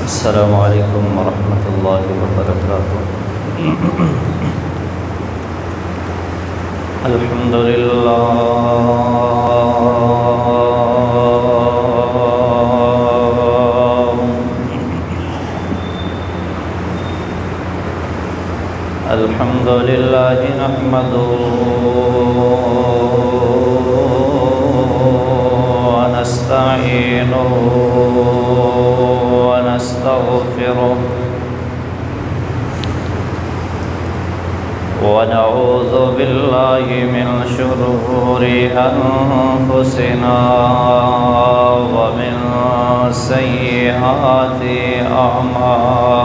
अस्सलामु अलैकुम वरहमतुल्लाहि वबरकातुह। अल्हम्दुलिल्लाह अल्हम्दुलिल्लाहि नहमदुहु व नस्तईनुहु व नस्तगफिरुह व नऊज़ु बिल्लाहि मिन शुरूरि अनफुसिना व मिन सय्यिआति अअमालिना।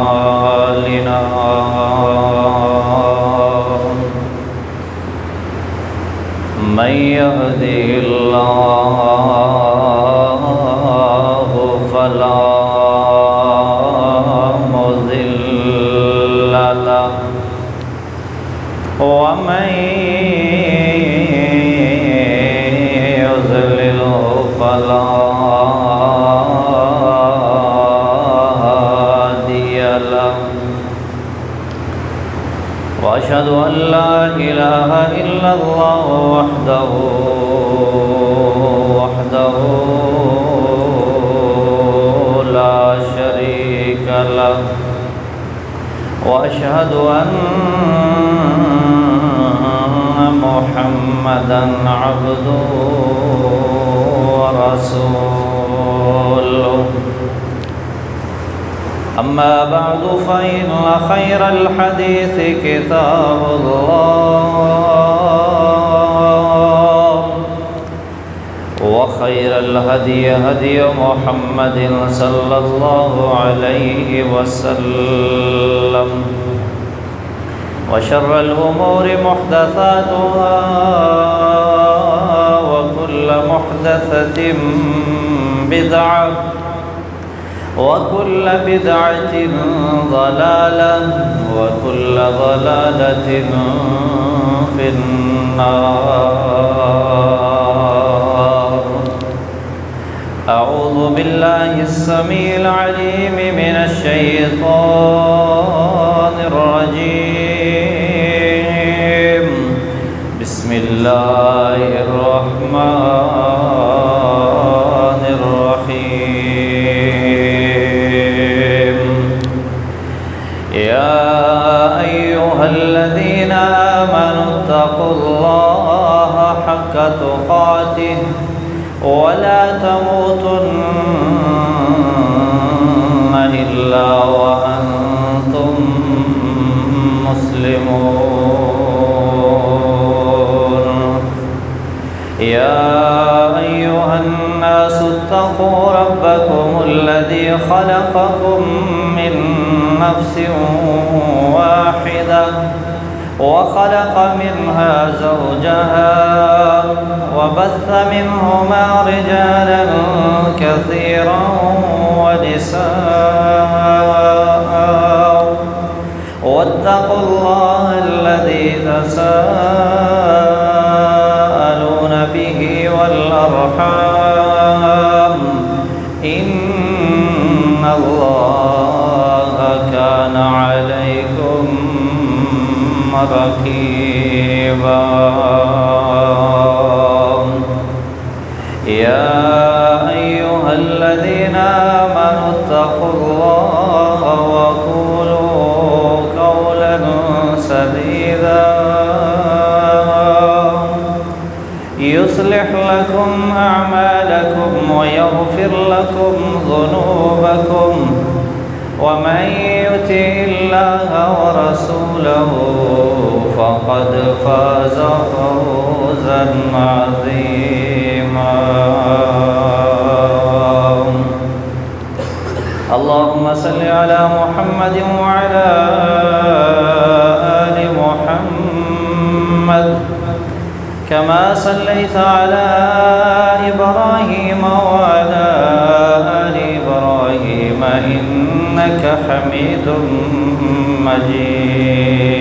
मन यहदिहिल्लाहु फला मुज़िल्ल लहु व मन युज़लिल्हु फला हादिय लहु। व अशहदु अन ला इलाहा इल्लल्लाह वहदहु ला शरीका लहु व अशहदु अन्ना मुहम्मदन अब्दुहु व रसूलुहु। अम्मा बअदु फ़इन्न ख़ैरल हदीस किताबुल्लाह व ख़ैरल हदी हदी मुहम्मदिन सल्लल्लाहु अलैहि वसल्लम व शर्रल उमूरि मुहदसातुहा व कुल्लु मुहदसतिन बिदअह वकुल्ल बिदअतिन ज़लालह वकुल्ल ज़लालतिन फिन्नार। अऊज़ु बिल्लाहिस समीइल अलीम मिनश शैतानिर रजीम। बिस्मिल्लाहिर रहमानिर रहीम। या अय्युहल्लज़ीना आमनु इत्तक़ुल्लाहा हक़्क़ तुक़ातिहि व ला तमूतुन्न इल्ला व अंतुम मुस्लिमून। या अय्युहन्नासु इत्तक़ू रब्बकुमुल्लज़ी ख़लक़कुम मिन नफ्सिन वाहिदह वख़लक़ मिन्हा ज़ौजहा वबस्स मिन्हुमा रिजालन कसीरन वनिसाअ वत्तक़ुल्लाह अल्लज़ी तसाअलून बिही वल अर्हाम इन्नल्लाहा काना अलैकुम रक़ीबा। या अय्युहल्लज़ीना आमनु इत्तक़ुल्लाहा व क़ूलू क़ौलन सदीदा युस्लिह लकुम अअमालकुम व यग़फिर लकुम ज़ुनूबकुम व मन युतिइल्लाह व रसूलहु फ़क़द फ़ाज़ फ़ौज़न अज़ीमा। अल्लाहुम्म सल्लि अला मुहम्मदिन व अला आलि मुहम्मद कमा सल्लैता अला इब्राहीम व अला आलि इब्राहीम इन्नका हमीदुम मजीद।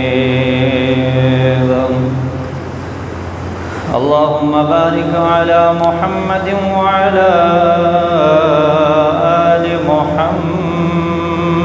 अल्लाहुम्म बारिक अला मुहम्मदिन व अला आलि मुहम्मद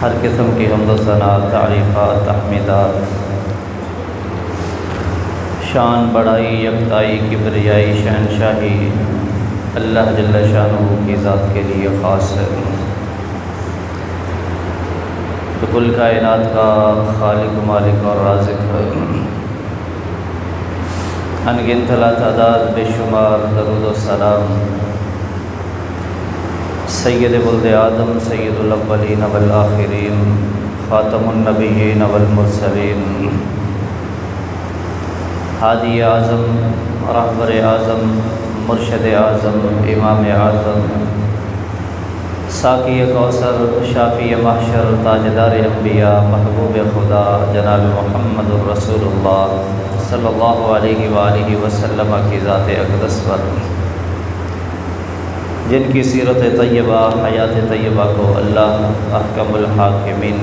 हर किस्म की हम्द सना तारीफ़ात तहमीदात शान बड़ाई यकताई किबरियाई शहनशाही अल्लाह जल्ल शानुहु की ज़ात के लिए ख़ास है। तो कुल कायनात का खालिक मालिक और राज़िक है। अनगिनत लातादाद बेशुमार दरूद व सलाम सैयद वल्द आदम सैयदुल अव्वलीन वल आखिरीन ख़ातमुन नबिय्यीन वल मुरसलीन हादी आज़म रहबर आज़म मुर्शद आज़म इमाम आज़म साकी कौसर शाफ़ी महशर ताजदार अम्बिया महबूब खुदा जनाब मुहम्मदुर रसूलुल्लाह सल्लल्लाहु अलैहि वसल्लम की ज़ात अक़दस पर जिनकी सीरत तय्यबा हयात तय्यबा को अल्लाह अहकमुल हाकिमीन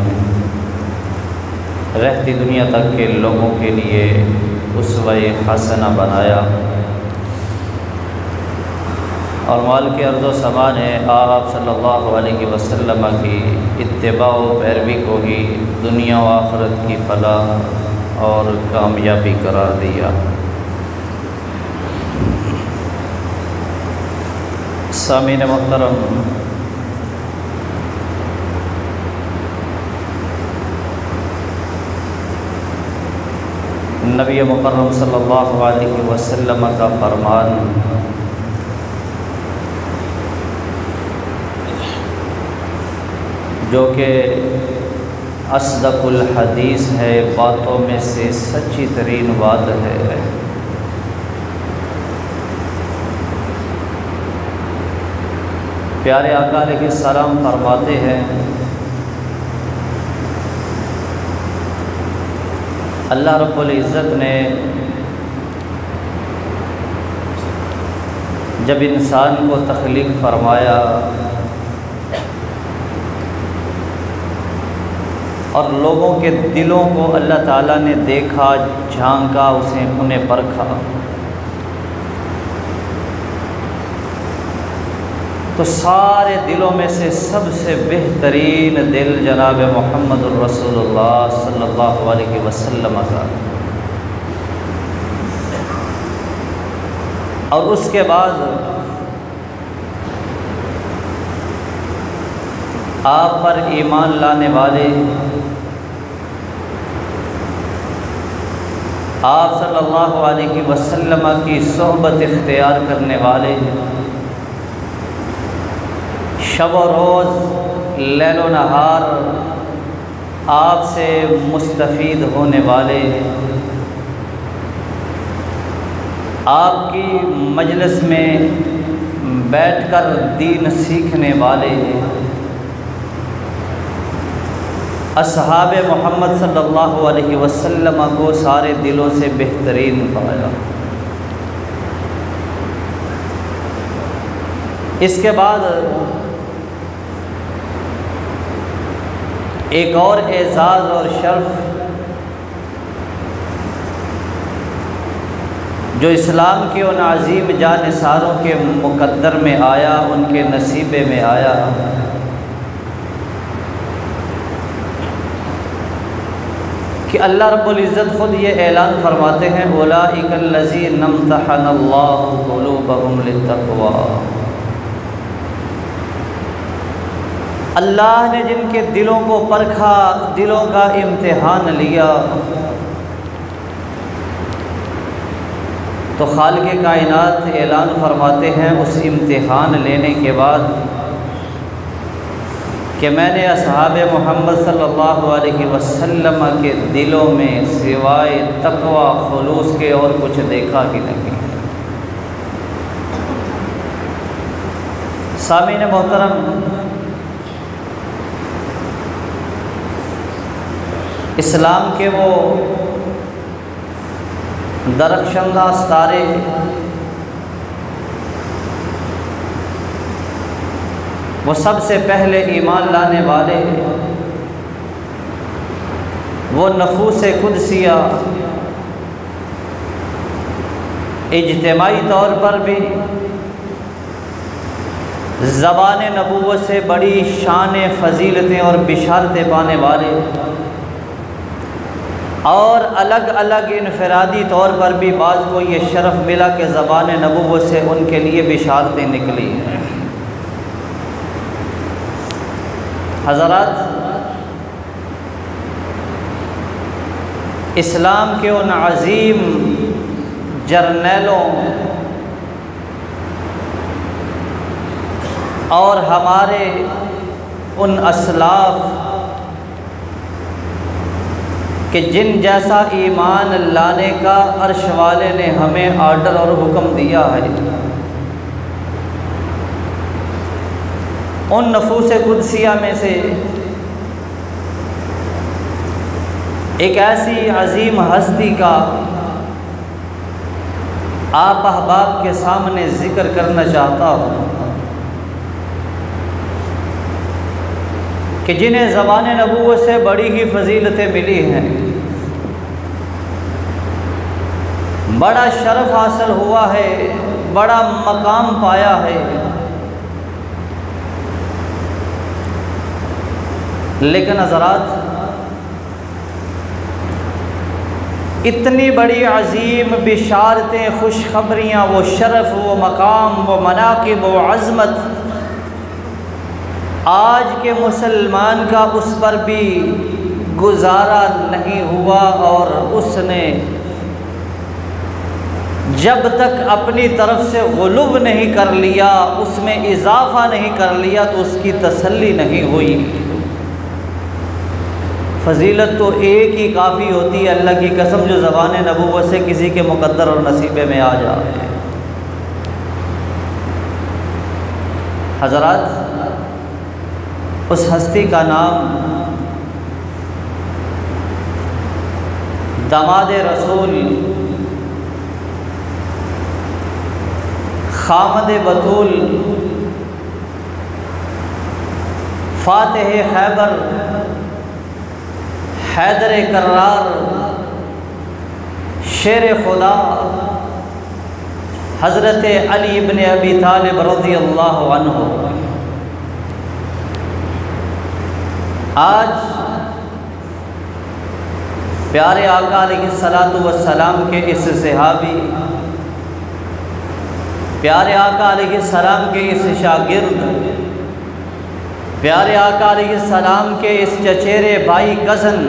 रहती दुनिया तक के लोगों के लिए उसवे हसना बनाया और माल के अर्ज़ो समान है आप सल्लल्लाहु अलैहि वसल्लम की इत्तिबा व पैरवी को ही दुनिया व आखिरत की फलाह और कामयाबी करार दिया। सामीन मुहतरम, नबी मुकर्रम सल्लल्लाहु अलैहि वसल्लम का फरमान जो कि असदकुल हदीस है, बातों में से सच्ची तरीन बात है। प्यारे आका अलैहिस्सलाम फरमाते हैं, अल्लाह रब्बुल इज़्ज़त ने जब इंसान को तख्लीक फरमाया और लोगों के दिलों को अल्लाह ताला ने देखा, झांका, उन्हें परखा, तो सारे दिलों में से सबसे बेहतरीन दिल जनाब मुहम्मदुर रसूलुल्लाह सल्लल्लाहु अलैहि वसल्लम का, और उसके बाद आप पर ईमान लाने वाले, आप सल्लल्लाहु अलैहि वसल्लम की सोहबत इख्तियार करने वाले, शब व रोज़ लैल व नहार आपसे मुस्तफ़ीद होने वाले, आपकी मजलिस में बैठकर दीन सीखने वाले अस्हाबे मोहम्मद सल्लल्लाहु अलैहि वसल्लम को सारे दिलों से बेहतरीन पाया। इसके बाद एक और एज़ाज़ और शर्फ़ जो इस्लाम के उन अज़ीम जानिसारों के मुक़द्दर में आया, उनके नसीबे में आया कि अल्लाह रब्बुल इज़्ज़त ख़ुद ये ऐलान फरमाते हैं, उलाइकल्लज़ीना इम्तहनल्लाहु क़ुलूबहुम लित्तक़वा। अल्लाह ने जिनके दिलों को परखा, दिलों का इम्तिहान लिया, तो खालिक़ कायनात ऐलान फरमाते हैं उस इम्तिहान लेने के बाद कि मैंने असहाब मोहम्मद सल्लल्लाहु अलैहि वसल्लम के दिलों में सिवाय तक़वा खुलूस के और कुछ देखा ही नहीं। सामीन मोहतरम, इस्लाम के वो दरख्शंदा सितारे वो सबसे पहले ईमान लाने वाले, वो नफूस कुदसिया इज्तिमाई तौर पर भी ज़बान नबूवत से बड़ी शान फ़जीलतें और बिशारतें पाने वाले, और अलग अलग इनफरादी तौर पर भी बाज़ को ये शरफ़ मिला कि ज़बान नबूवत से उनके लिए बिशारतें निकली। हज़रात, इस्लाम के उन अज़ीम जर्नैलों और हमारे उन असलाफ़ कि जिन जैसा ईमान लाने का अर्श वाले ने हमें आर्डर और हुक्म दिया है, उन नफूस कुदसिया में से एक ऐसी अजीम हस्ती का आप अहबाब के सामने ज़िक्र करना चाहता हूँ कि जिन्हें ज़बान नबूवत से बड़ी ही फ़जीलतें मिली हैं, बड़ा शरफ़ हासिल हुआ है, बड़ा मकाम पाया है, लेकिन हज़रात, इतनी बड़ी अजीम बिशारतें, खुशखबरियाँ, वो शरफ़, वो मकाम, वो मनाक़िब, वो अज़मत आज के मुसलमान का उस पर भी गुजारा नहीं हुआ, और उसने जब तक अपनी तरफ से गुलूब नहीं कर लिया, उसमें इजाफ़ा नहीं कर लिया, तो उसकी तसल्ली नहीं हुई। फ़जीलत तो एक ही काफ़ी होती है, अल्लाह की कसम, जो ज़बान नबूवत से किसी के मुक़द्दर और नसीबे में आ जाए। हज़रात, उस हस्ती का नाम दामाद रसूल खामद बतूल फ़ातिह खैबर हैदर करार शेर खुदा हज़रत अली इब्न अबी तालिब रज़ियल्लाहु अन्हु आज प्यारे आका अलैहिस्सलातु वस्सलाम के इस सहाबी, प्यारे आका अलैहिस्सलाम के इस शागिर्द, प्यारे आका अलैहिस्सलाम के इस चचेरे भाई कज़न,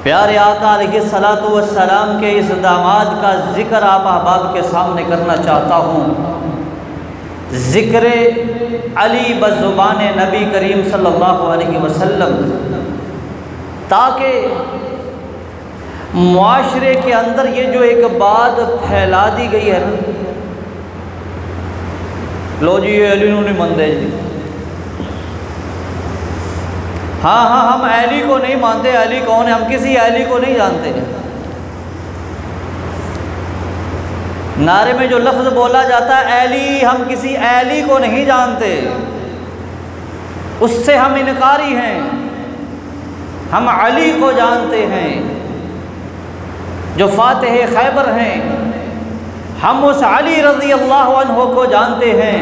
प्यारे आका अलैहिस्सलातु वस्सलाम के इस दामाद का ज़िक्र आप अहबाब के सामने करना चाहता हूँ। ज़िक्र अली बज़ुबान नबी करीम सल्लल्लाहु अलैहि वसल्लम, ताकि मुआशरे के अंदर ये जो एक बात फैला दी गई है ना, लो जी ये अली नहीं मानते जी, हाँ हाँ हम अली को नहीं मानते, अली कौन है, हम किसी अली को नहीं जानते। नारे में जो लफ्ज़ बोला जाता है अली, हम किसी अली को नहीं जानते, उससे हम इनकारी हैं। हम अली को जानते हैं जो फ़ातिह खैबर हैं, हम उस अली रज़ी अल्लाह अन्हु को जानते हैं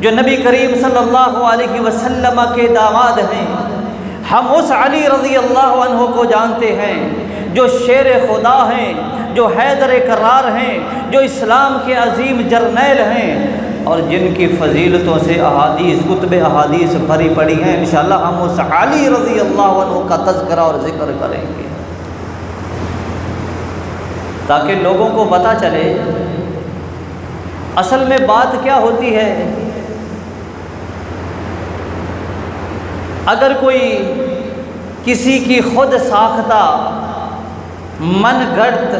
जो नबी करीम सल्लल्लाहु अलैहि वसल्लम के दामाद हैं, हम उस अली रज़ी अल्लाह अन्हु को जानते हैं जो शेर खुदा हैं, जो हैदर करार हैं, जो इस्लाम के अजीम जर्नैल हैं और जिनकी फ़जीलतों से अहादीस कुतुब अहादीस भरी पड़ी हैं। इंशाअल्लाह हम उस अली रज़ी अल्लाह अन्हु का तज़किरा और ज़िक्र करेंगे ताकि लोगों को पता चले असल में बात क्या होती है। अगर कोई किसी की खुद साख्ता मनगढ़ंत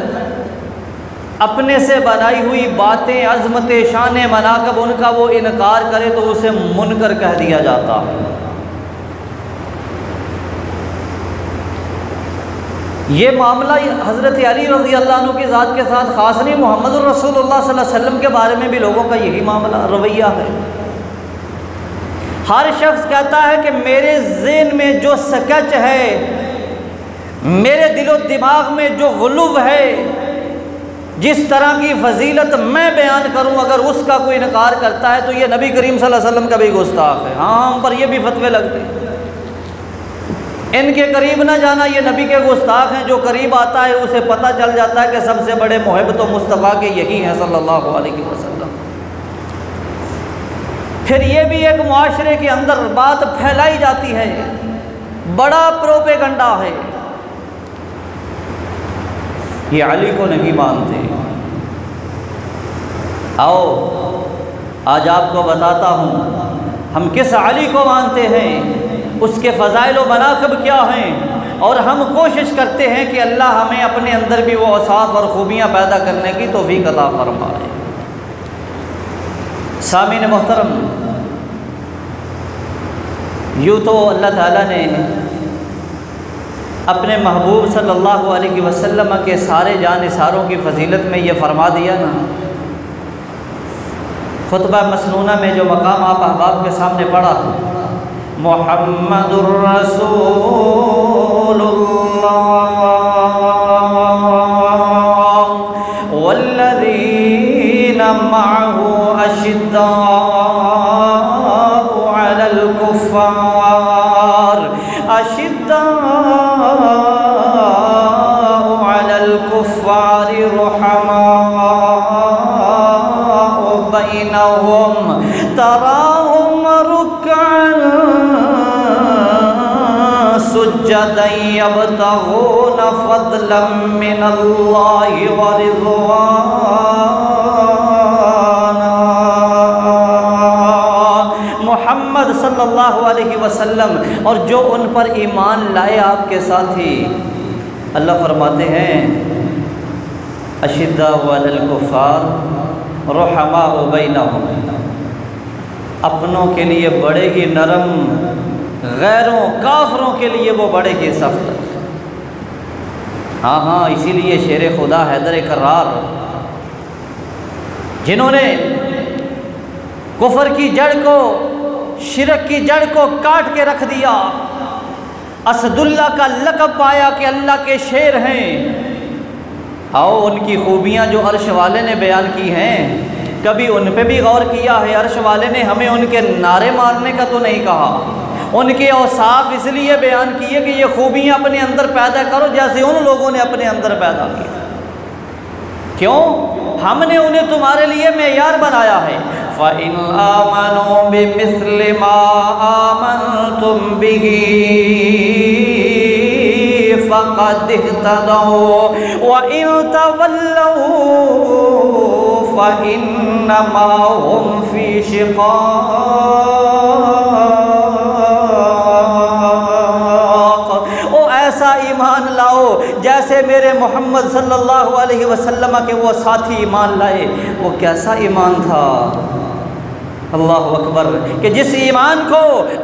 अपने से बनाई हुई बातें, अज़मत, शान, मनाक़िब उनका वो इनकार करे तो उसे मुनकर कह दिया जाता है। ये मामला हज़रत अली रज़ी अल्लाह अन्हु की ज़ात के साथ ख़ास नहीं, मोहम्मद रसूलुल्लाह सल्लल्लाहु अलैहि वसल्लम के बारे में भी लोगों का यही मामला रवैया है। हर शख्स कहता है कि मेरे ज़हन में जो स्केच है, मेरे दिलो दिमाग में जो गुलूब है, जिस तरह की फजीलत मैं बयान करूं, अगर उसका कोई इनकार करता है तो ये नबी करीम सल्लल्लाहु अलैहि वसल्लम का भी गुस्ताख है। हाँ, हम पर ये भी फतवे लगते हैं, इनके करीब ना जाना, ये नबी के गुस्ताख हैं। जो करीब आता है उसे पता चल जाता है कि सबसे बड़े मुहिब तो मुस्तफ़ा के यही हैं सल्लल्लाहु अलैहि वसल्लम। फिर ये भी एक मुआशरे के अंदर बात फैलाई जाती है, बड़ा प्रोपेगंडा है, ये अली को नहीं मानते। आओ आज आपको बताता हूँ हम किस अली को मानते हैं, उसके फ़ज़ाइल व मनाक़िब क्या हैं, और हम कोशिश करते हैं कि अल्लाह हमें अपने अंदर भी वो औसाफ़ और ख़ूबियाँ पैदा करने की तौफ़ीक़ अता फ़रमाए। सामीन मोहतरम, यूँ तो अल्लाह ताला ने अपने महबूब सल्लल्लाहु अलैहि वसल्लम के सारे जानिसारों की फ़जीलत में ये फ़रमा दिया ना। खुतबा मसनूना में जो मकाम आप अहबाब के सामने पढ़ा, मुहम्मदुर रसूलुल्लाह वल्लज़ीना मअहु अशिद्दाउ अलल कुफ़्फ़ार अशिद्दाउ अलल कुफ़्फ़ार रुहमाउ बैनहुम तराहुम रुक्अन सुज्जदन यब्तगूना फ़ज़लन मिनल्लाहि व रिज़वाना। मोहम्मद सल्लल्लाहु अलैहि वसल्लम और जो उन पर ईमान लाए आपके साथी, अल्लाह फरमाते हैं अशिद्दाउ अलल कुफ़्फ़ार रुहमाउ बैनहुम, अपनों के लिए बड़े ही नरम, गैरों काफरों के लिए वो बड़े ही सख्त। हाँ हाँ, इसीलिए शेर खुदा हैदर करार, जिन्होंने कुफर की जड़ को, शिरक की जड़ को काट के रख दिया, असदुल्ला का लक़ब पाया कि अल्लाह के शेर हैं। आओ उनकी खूबियाँ जो अर्श वाले ने बयान की हैं, कभी उन पे भी गौर किया है? अर्श वाले ने हमें उनके नारे मारने का तो नहीं कहा, उनके औसाफ इसलिए बयान किए कि ये खूबियाँ अपने अंदर पैदा करो जैसे उन लोगों ने अपने अंदर पैदा की। क्यों? हमने उन्हें तुम्हारे लिए मेयार बनाया है। फ़इन आमनू बिमिस्लि मा आमनतुम बिही फ़क़द इह्तदौ व इन तवल्लौ फ़इन्नमा हुम फ़ी शिक़ाक़। ओ ऐसा ईमान लाओ जैसे मेरे मोहम्मद सल्लल्लाहु अलैहि वसल्लम के वो साथी ईमान लाए। वो कैसा ईमान था, अल्लाहु अकबर, कि जिस ईमान को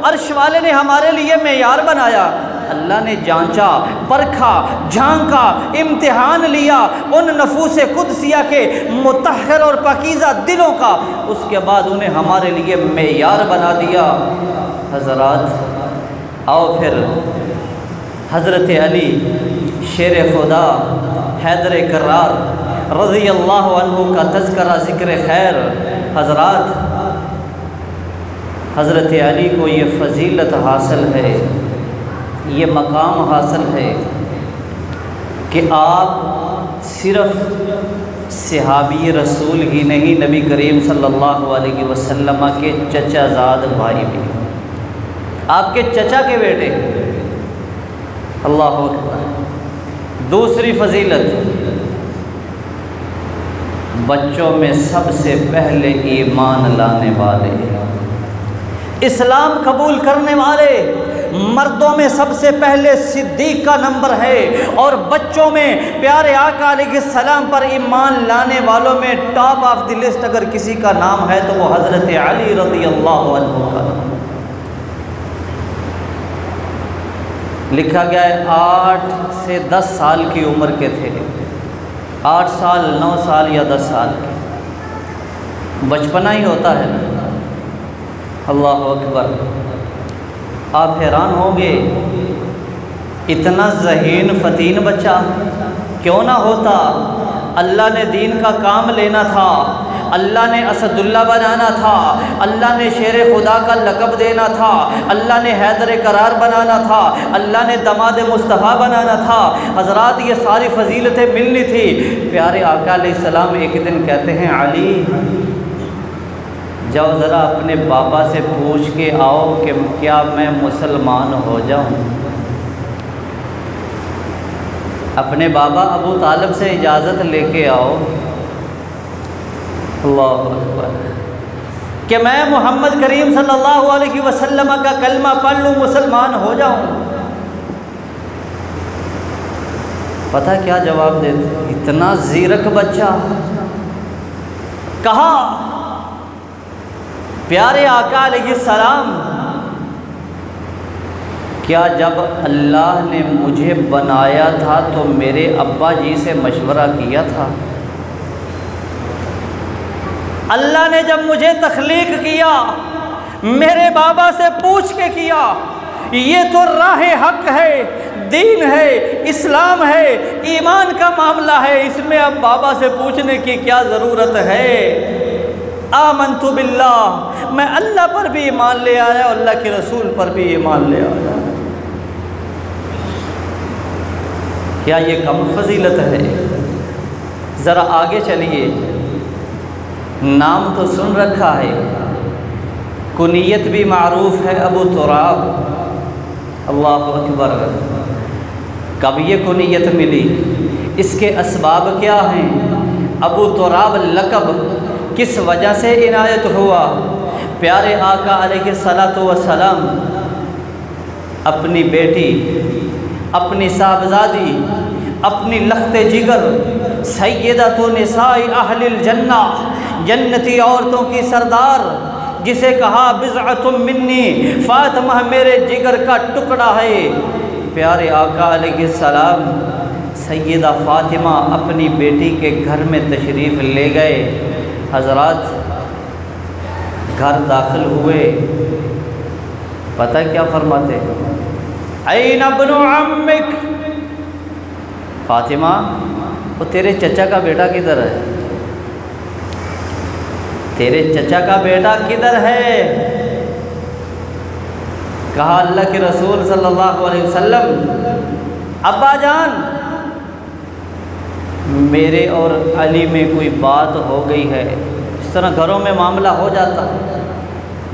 अर्श वाले ने हमारे लिए मेयार बनाया। अल्लाह ने जांचा, परखा, झांका, इम्तिहान लिया उन नफूस कुदसिया के मुतहर और पाकीज़ा दिलों का, उसके बाद उन्हें हमारे लिए मेयार बना दिया। हज़रात आओ फिर हज़रत अली शेर खुदा हैदर करार रज़ी अल्लाह अन्हु का तज़किरा ज़िक्र खैर। हज़रात, हज़रत अली को ये फ़जीलत हासिल है, ये मकाम हासिल है कि आप सिर्फ़ सहाबी रसूल ही नहीं, नबी करीम सल्लल्लाहु अलैहि वसल्लम के चचाज़ाद भाई भी, आपके चचा के बेटे। अल्लाह अकबर। दूसरी फजीलत, बच्चों में सबसे पहले ईमान लाने वाले, इस्लाम कबूल करने वाले, मर्दों में सबसे पहले सिद्दीक का नंबर है, और बच्चों में प्यारे आका अलैहिस्सलाम पर ईमान लाने वालों में टॉप ऑफ द लिस्ट अगर किसी का नाम है तो वो हज़रत अली रज़ियल्लाहु अन्हु का नाम। लिखा गया है 8 से 10 साल की उम्र के थे, 8 साल 9 साल या 10 साल के, बचपना ही होता है ना। अल्लाह अकबर। आप हैरान होंगे, इतना ज़हीन फ़तीन बच्चा क्यों ना होता। अल्लाह ने दीन का काम लेना था, अल्लाह ने असदुल्ला बनाना था, अल्लाह ने शेर खुदा का लक़ब देना था, अल्लाह ने हैदर करार बनाना था, अल्लाह ने दमाद मुस्तफ़ा बनाना था। हज़रात, ये सारी फ़जीलतें मिलनी थी। प्यारे आका अलैहिस्सलाम एक दिन कहते हैं, अली जाओ ज़रा अपने बाबा से पूछ के आओ कि क्या मैं मुसलमान हो जाऊं। अपने बाबा अबू तालिब से इजाज़त लेके आओ, अल्लाह अकबर, कि मैं मोहम्मद करीम सल्लल्लाहु अलैहि वसल्लम का कलमा पढ़ लूँ, मुसलमान हो जाऊँ। पता क्या जवाब देते? इतना ज़ीरक बच्चा। कहा प्यारे आका अलैहिस्सलाम, क्या जब अल्लाह ने मुझे बनाया था तो मेरे अब्बा जी से मशवरा किया था? अल्लाह ने जब मुझे तख्लीक किया मेरे बाबा से पूछ के किया। ये तो राह हक है, दीन है, इस्लाम है, ईमान का मामला है, इसमें अब बाबा से पूछने की क्या ज़रूरत है। आमनतु बिल्लाह, मैं अल्लाह पर भी ईमान ले आया, अल्लाह के रसूल पर भी ईमान ले आया। क्या ये कम फजीलत है? ज़रा आगे चलिए। नाम तो सुन रखा है, कुनियत भी मारूफ है, अबू तुराब। अल्लाह अकबर। कब ये कुनियत मिली? इसके असबाब क्या हैं? अबू तुराब लक़ब किस वजह से इनायत हुआ? प्यारे आका अलैहिस्सलातु वस्सलाम अपनी बेटी, अपनी साहबजादी, अपनी लख्ते जिगर, सय्यदतु निसाई अहलिल जन्ना, जन्नती औरतों की सरदार, जिसे कहा बिज़अतुम मिन्नी, फातिमा मेरे जिगर का टुकड़ा है। प्यारे आका अलैहिस्सलाम सय्यदा फातिमा अपनी बेटी के घर में तशरीफ़ ले गए। हज़रात, घर दाखिल हुए, पता क्या फरमाते? ऐन इब्नु अम्मिक, फातिमा वो तेरे चचा का बेटा किधर है? तेरे चचा का बेटा किधर है? कहा अल्लाह के रसूल सल्लल्लाहु अलैहि वसल्लम, अब्बा जान मेरे और अली में कोई बात हो गई है। इस तरह घरों में मामला हो जाता है,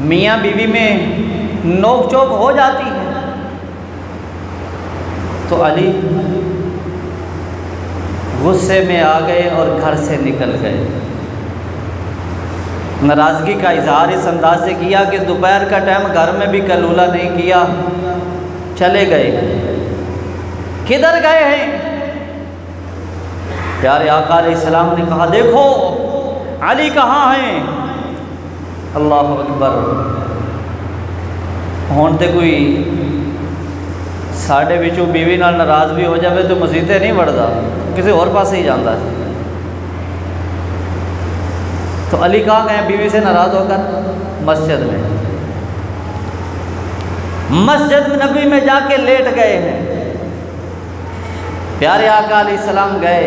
मियाँ बीवी में नोक चोक हो जाती है। तो अली गुस्से में आ गए और घर से निकल गए। नाराज़गी का इजहार इस अंदाज से किया कि दोपहर का टाइम, घर में भी कलूला नहीं किया, चले गए। किधर गए हैं? प्यारे आका अलैहिस्सलाम ने कहा, देखो अली कहाँ हैं? अल्लाह अकबर। हुण तो कोई साढ़े विचों बीवी नाल नाराज़ भी हो जाए तो मसीते नहीं बढ़ता, किसी और पास ही जाता है। तो अली कहाँ गए बीवी से नाराज़ होकर? मस्जिद में। मस्जिद नबी में जाके लेट गए हैं। प्यारे आका अलैहिस्सलाम गए,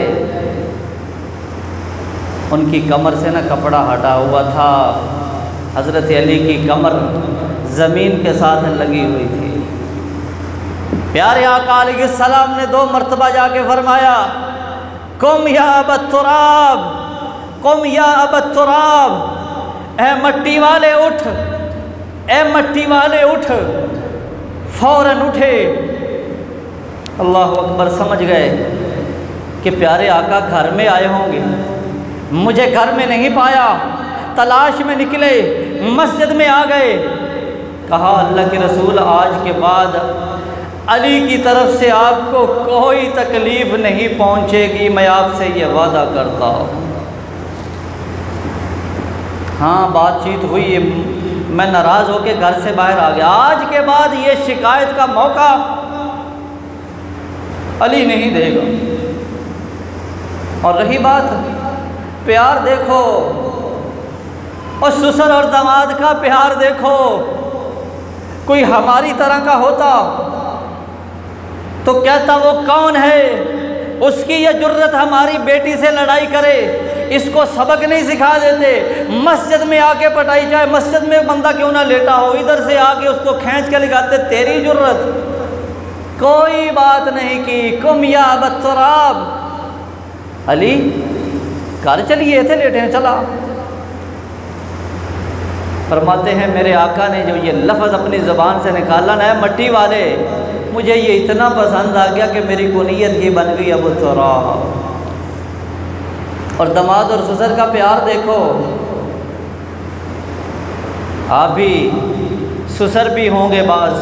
उनकी कमर से ना कपड़ा हटा हुआ था। हज़रत अली की कमर ज़मीन के साथ लगी हुई थी। प्यारे आका अलैहिस्सलाम ने 2 मरतबा जाके फरमाया, कुम या अबत-तुराब, कुम या अबत-तुराब, ए मट्टी वाले उठ, ए मट्टी वाले उठ। फौरन उठे। अल्लाह अकबर, समझ गए कि प्यारे आका घर में आए होंगे, मुझे घर में नहीं पाया, तलाश में निकले, मस्जिद में आ गए। कहा अल्लाह के रसूल, आज के बाद अली की तरफ से आपको कोई तकलीफ़ नहीं पहुंचेगी, मैं आपसे ये वादा करता हूँ। हाँ, बातचीत हुई, मैं नाराज़ होकर घर से बाहर आ गया। आज के बाद ये शिकायत का मौका अली नहीं देगा। और रही बात प्यार, देखो, और ससुर और दामाद का प्यार देखो। कोई हमारी तरह का होता तो कहता वो कौन है, उसकी ये जुर्रत हमारी बेटी से लड़ाई करे, इसको सबक नहीं सिखा देते। मस्जिद में आके पटाई, चाहे मस्जिद में बंदा क्यों ना लेटा हो, इधर से आके उसको खींच के लगाते, तेरी जुर्रत। कोई बात नहीं की। कुम या अबत-तुराब, अली घर चलिए, थे लेटे हैं, चला। फरमाते हैं मेरे आका ने जो ये लफ्ज़ अपनी ज़बान से निकाला ना, मट्टी वाले, मुझे ये इतना पसंद आ गया कि मेरी कुनियत ही बन गई अबू-तुराब। और दामाद और ससुर का प्यार देखो। आप भी ससुर भी होंगे बाज़,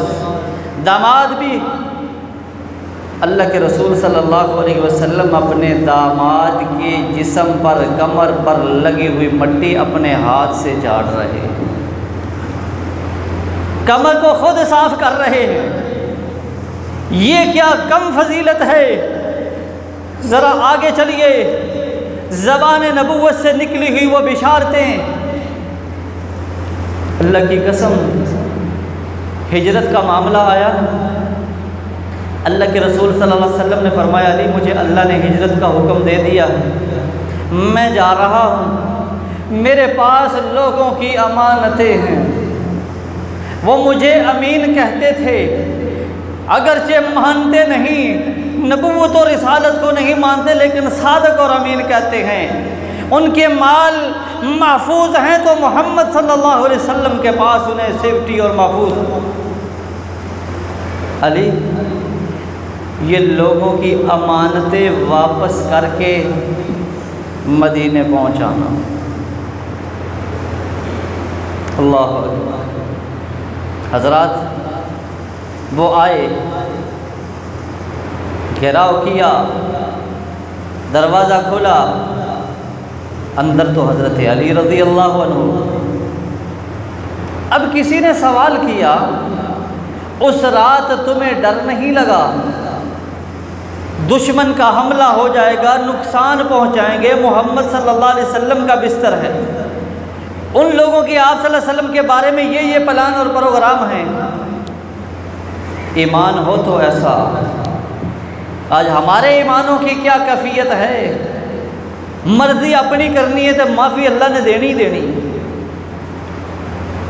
दामाद भी। अल्लाह के रसूल सल्लल्लाहु अलैहि वसल्लम अपने दामाद के जिस्म पर, कमर पर लगी हुई मट्टी अपने हाथ से झाड़ रहे हैं, कमर को खुद साफ कर रहे हैं। ये क्या कम फजीलत है। ज़रा आगे चलिए, ज़बान नबुव्वत से निकली हुई वो बिशारतें। अल्लाह की कसम, हिजरत का मामला आया, अल्लाह के रसूल सल्लल्लाहु अलैहि वसल्लम ने फरमाया, अली मुझे अल्लाह ने हिजरत का हुक्म दे दिया, मैं जा रहा हूँ, मेरे पास लोगों की अमानतें हैं। वो मुझे अमीन कहते थे, अगरचे मानते नहीं, नबूवत और रिसालत को नहीं मानते, लेकिन सादक और अमीन कहते हैं। उनके माल महफूज हैं तो मोहम्मद सल्लल्लाहु अलैहि वसल्लम के पास उन्हें सेफ्टी और महफूज। अली, ये लोगों की अमानतें वापस करके मदीने पहुंचाना। अल्लाह अकबर। हजरात, वो आए, घेराव किया, दरवाज़ा खोला, अंदर तो हज़रत अली रज़ी अल्लाह अन्हु। अब किसी ने सवाल किया, उस रात तुम्हें डर नहीं लगा दुश्मन का हमला हो जाएगा, नुकसान पहुंचाएंगे, मोहम्मद सल्लल्लाहु अलैहि वसल्लम का बिस्तर है, उन लोगों की आप सल्लल्लाहु अलैहि वसल्लम के बारे में ये प्लान और प्रोग्राम हैं। ईमान हो तो ऐसा। आज हमारे ईमानों की क्या कैफियत है। मर्जी अपनी करनी है तो माफ़ी अल्लाह ने देनी ही देनी,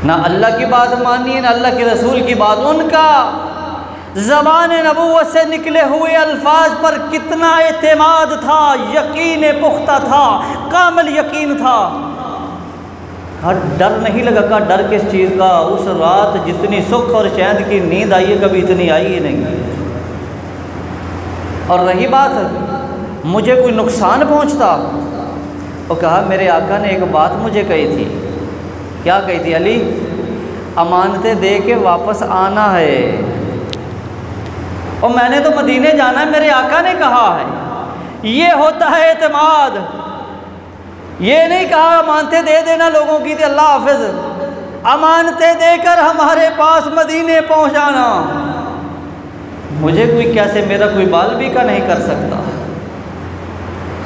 ना अल्लाह की बात माननी है ना अल्लाह के रसूल की बात। उनका ज़बान नबूवत से निकले हुए अल्फाज पर कितना एतमाद था, यकीन पुख्ता था, कामिल यकीन था। हर डर नहीं लगा। का डर किस चीज़ का। उस रात जितनी सुख और चैन की नींद आई है कभी इतनी आई ही नहीं। और रही बात मुझे कोई नुकसान पहुंचता, वो कहा मेरे आका ने एक बात मुझे कही थी। क्या कही थी? अली, अमानतें दे के वापस आना है। और मैंने तो मदीने जाना है, मेरे आका ने कहा है। ये होता है एतमाद। ये नहीं कहा अमानतें दे देना लोगों की थी, अल्लाह हाफिज। अमानतें देकर हमारे पास मदीने पहुंचाना। मुझे कोई कैसे, मेरा कोई बाल भी का नहीं कर सकता।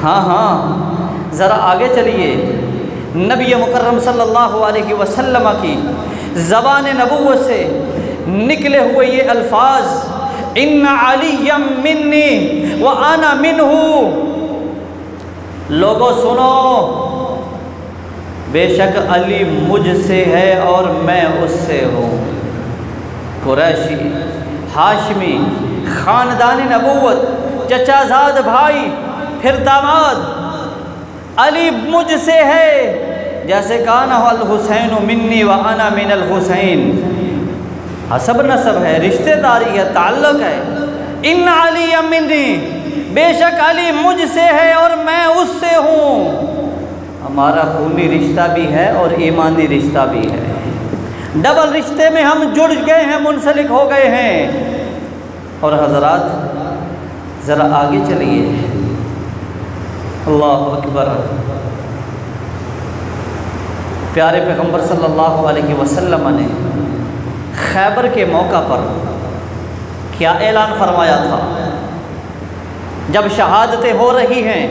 हाँ, ज़रा आगे चलिए। नबी मुकर्रम सल्लल्लाहु अलैहि वसल्लम की ज़बान नबूवत से निकले हुए ये अल्फाज, इन्ना अलिय्यम मिन्नी व अना मिन्हु। लोगों सुनो, बेशक अली मुझसे है और मैं उससे हूँ। कुरैशी, हाशमी, ख़ानदान नबूवत, चचाजाद भाई, फिर दामाद। अली मुझसे है, जैसे काना अल हुसैन मिन्नी व अना मिनल हुसैन। हसब नसब है, रिश्तेदारी है, ताल्लुक़ है। इन अली मिन्नी, बेशक अली मुझसे है और मैं उससे हूँ। हमारा खूनी रिश्ता भी है और ईमानी रिश्ता भी है। डबल रिश्ते में हम जुड़ गए हैं, मुंसलिक हो गए हैं। और हज़रात ज़रा आगे चलिए, अल्लाहु अकबर। प्यारे पैगम्बर सल्लल्लाहु अलैहि वसल्लम ने खैबर के मौका पर क्या ऐलान फरमाया था? जब शहादतें हो रही हैं,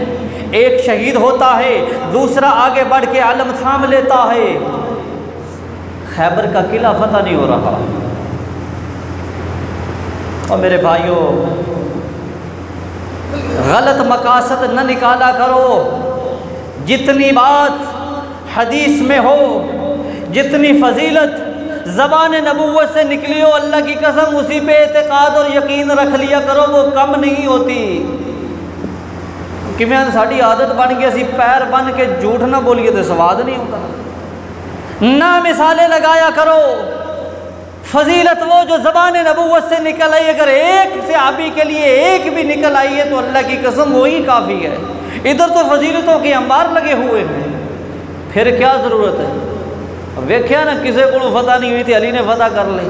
एक शहीद होता है, दूसरा आगे बढ़ के आलम थाम लेता है, खैबर का किला फतह नहीं हो रहा। और मेरे भाइयों, गलत मकासद न निकाला करो। जितनी बात हदीस में हो, जितनी फजीलत ज़बान नबूवत से निकली हो, अल्लाह की कसम उसी पे एतकाद और यकीन रख लिया करो, वो कम नहीं होती। कि मैं साड़ी आदत बन गई, असी पैर बन के झूठ ना बोलिए तो स्वाद नहीं होता। ना मिसालें लगाया करो। फजीलत वो जो ज़बान नबूवत से निकल आई, अगर एक सहाबी के लिए एक भी निकल आई है तो अल्लाह की कसम वही काफ़ी है। इधर तो फजीलतों के अंबार लगे हुए हैं, फिर क्या ज़रूरत है? वेख्या ना, किसी को फतह नहीं हुई थी, अली ने फतह कर ली।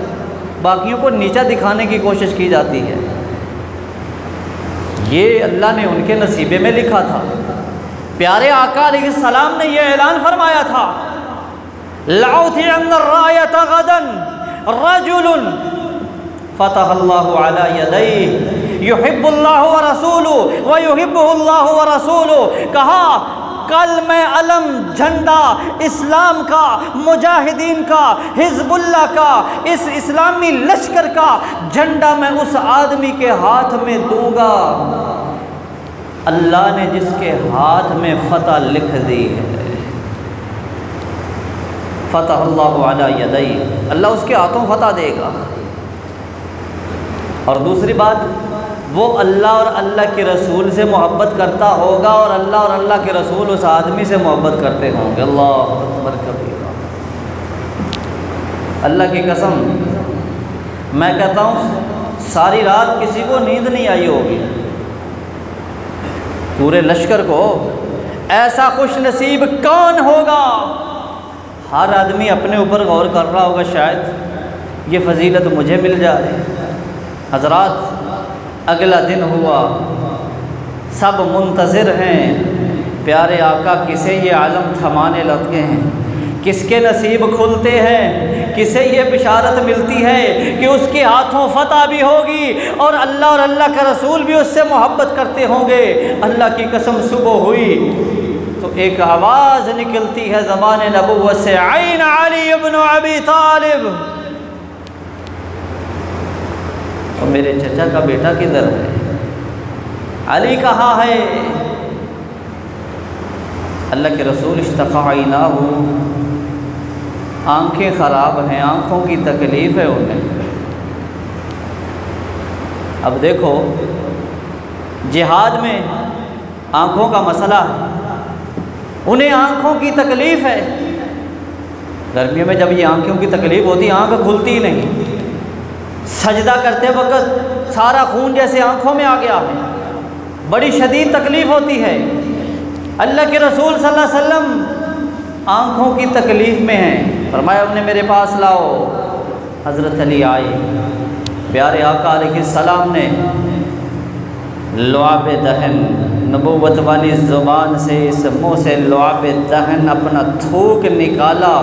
बाकियों को नीचा दिखाने की कोशिश की जाती है। ये अल्लाह ने उनके नसीबे में लिखा था। प्यारे आका अलैहिस्सलाम ने यह ऐलान फरमाया था, लाउतिअन्न रायत गदन रजुलुन फतहल्लाहु अला यदैहि युहिब्बुल्लाहु व रसूलुहु व युहिब्बुहुल्लाहु व रसूलुहु। कहा, कल मैं अलम, झंडा इस्लाम का, मुजाहिदीन का, हिज़्बुल्लाह का, इस इस्लामी लश्कर का झंडा मैं उस आदमी के हाथ में दूंगा, अल्लाह ने जिसके हाथ में फतह लिख दी है। फतहल्लाहु अला यदैहि, अल्लाह उसके हाथों फतह देगा। और दूसरी बात, वो अल्लाह और अल्लाह के रसूल से मोहब्बत करता होगा और अल्लाह और अल्लाह के रसूल उस आदमी से मोहब्बत करते होंगे। अल्लाह अकबर कबीरा। अल्लाह की कसम मैं कहता हूँ, सारी रात किसी को नींद नहीं आई होगी, पूरे लश्कर को। ऐसा खुश नसीब कौन होगा? हर आदमी अपने ऊपर गौर कर रहा होगा, शायद ये फजीलत मुझे मिल जाए। हज़रात, अगला दिन हुआ, सब मुंतज़िर हैं, प्यारे आका किसे ये आलम थमाने लगे हैं, किसके नसीब खुलते हैं, किसे ये बिशारत मिलती है कि उसके हाथों फतह भी होगी और अल्लाह और अल्लाह का रसूल भी उससे मोहब्बत करते होंगे। अल्लाह की कसम, सुबह हुई तो एक आवाज़ निकलती है ज़बान नबुव्वत से, ऐन अली इब्न अबी तालिब। और मेरे चचा का बेटा किधर है? अली कहाँ है? अल्लाह के रसूल इश्तक़ाइनाहु, आँखें ख़राब हैं, आँखों की तकलीफ़ है उन्हें। अब देखो, जिहाद में आँखों का मसला है, उन्हें आँखों की तकलीफ़ है। गर्मियों में जब ये आँखों की तकलीफ़ होती, आँख खुलती नहीं, सजदा करते वक्त सारा खून जैसे आँखों में आ गया है, बड़ी शदीद तकलीफ़ होती है। अल्लाह के रसूल सल्लल्लाहु अलैहि वसल्लम आँखों की तकलीफ़ में हैं, फरमाया उन्हें मेरे पास लाओ। हज़रत अली आए, प्यारे आका अलैहिस्सलाम ने लुआब दहन, नबूवत वाली ज़ुबान से, इस मुँह से लुआब दहन अपना थूक निकाला,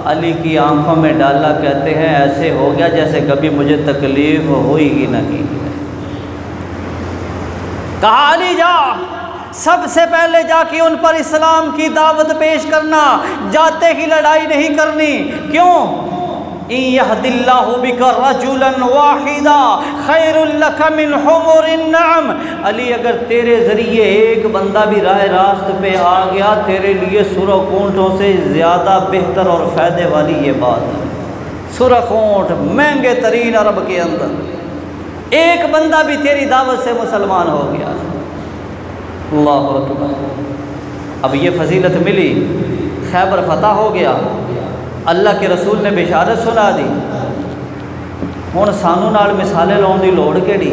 अली की आंखों में डाला। कहते हैं ऐसे हो गया जैसे कभी मुझे तकलीफ़ हुई ही नहीं। कहा, अली जा, सबसे पहले जाके उन पर इस्लाम की दावत पेश करना, जाते ही लड़ाई नहीं करनी। क्यों? इन यहदिल्लाहु बिका रजुलन वाहिदा खैरुल लका मिन हुमुरिन नअम। अली, अगर तेरे ज़रिए एक बंदा भी राह रास्त पे आ गया, तेरे लिए सुरख ऊँटों से ज़्यादा बेहतर और फ़ायदे वाली ये बात है। सुरख ऊँट महंगे तरीन अरब के अंदर, एक बंदा भी तेरी दावत से मुसलमान हो गया। अल्लाह अकबर। अब ये फजीलत मिली, खैबर फतह हो गया, अल्लाह के रसूल ने बिशारत सुना दी। हुण सानू नाल मिसाले लाउण दी लोड़ केड़ी?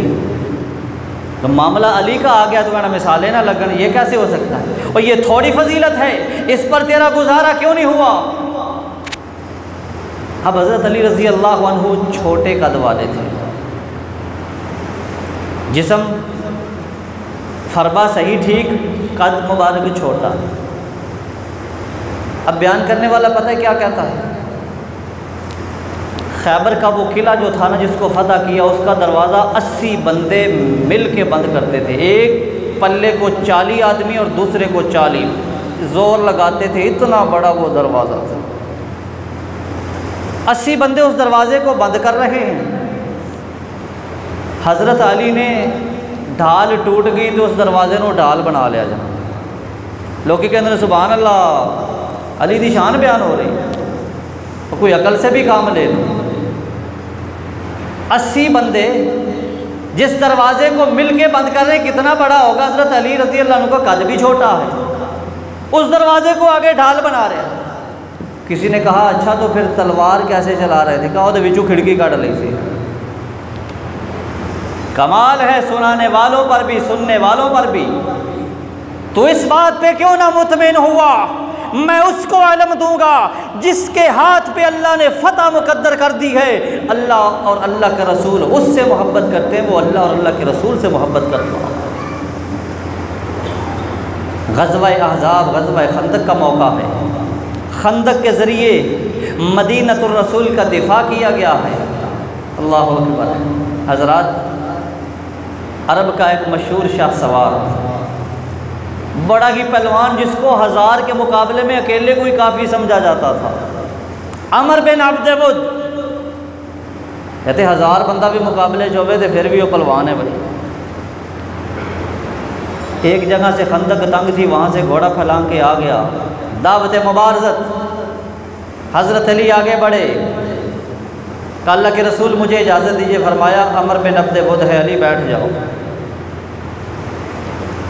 तो मामला अली का आ गया तो कहना मिसाले ना लगन, ये कैसे हो सकता है? और ये थोड़ी फजीलत है, इस पर तेरा गुजारा क्यों नहीं हुआ? अब हज़रत अली रज़ी अल्लाह अन्हु छोटे कद वाले थे, जिस्म फरबा सही ठीक, कद मुबारक छोटा। अब बयान करने वाला पता है क्या कहता है? खैबर का वो किला जो था ना, जिसको फतह किया, उसका दरवाज़ा 80 बंदे मिल के बंद करते थे। एक पल्ले को 40 आदमी और दूसरे को 40 जोर लगाते थे, इतना बड़ा वो दरवाज़ा था। 80 बंदे उस दरवाज़े को बंद कर रहे हैं। हज़रत अली ने ढाल टूट गई तो उस दरवाजे को ढाल बना लिया। जा लोग कहते हैं सुभान अल्लाह, अली दी शान बयान हो रही, तो कोई अकल से भी काम ले लो। 80 बंदे जिस दरवाजे को मिल के बंद कर रहे, कितना बड़ा होगा? हज़रत अली रज़ी अल्लाह अन्हु का कद भी छोटा है, उस दरवाजे को आगे ढाल बना रहे हैं। किसी ने कहा अच्छा तो फिर तलवार कैसे चला रहे थे? कहा तो विचू खिड़की काट ली थी। कमाल है सुनाने वालों पर भी सुनने वालों पर भी। तो इस बात पे क्यों ना मुतमिन हुआ? मैं उसको इल्म दूंगा जिसके हाथ पे अल्लाह ने फतह मुकद्दर कर दी है। अल्लाह और अल्लाह के रसूल उससे मोहब्बत करते हैं, वो अल्लाह और अल्लाह के रसूल से मोहब्बत करता है। ग़ज़वा अहज़ाब, ग़ज़वा खंदक का मौका है। खंदक के ज़रिए मदीनतुर रसूल का दिफा किया गया है। अल्लाह अकबर। हज़रात, अरब का एक मशहूर शाह सवार, बड़ा ही पहलवान, जिसको 1000 के मुकाबले में अकेले कोई काफ़ी समझा जाता था, अमर बिन अब्द वुद। कहते 1000 बंदा भी मुकाबले चौबे थे फिर भी वो पहलवान है भाई। एक जगह से खंदक तंग थी, वहाँ से घोड़ा फैलांग के आ गया। दावत मुबारज़त, हज़रत अली आगे बढ़े, कहा अल्लाह के रसूल मुझे इजाज़त दीजिए। फरमाया अमर बिन अब्द वुद है, अली बैठ जाओ।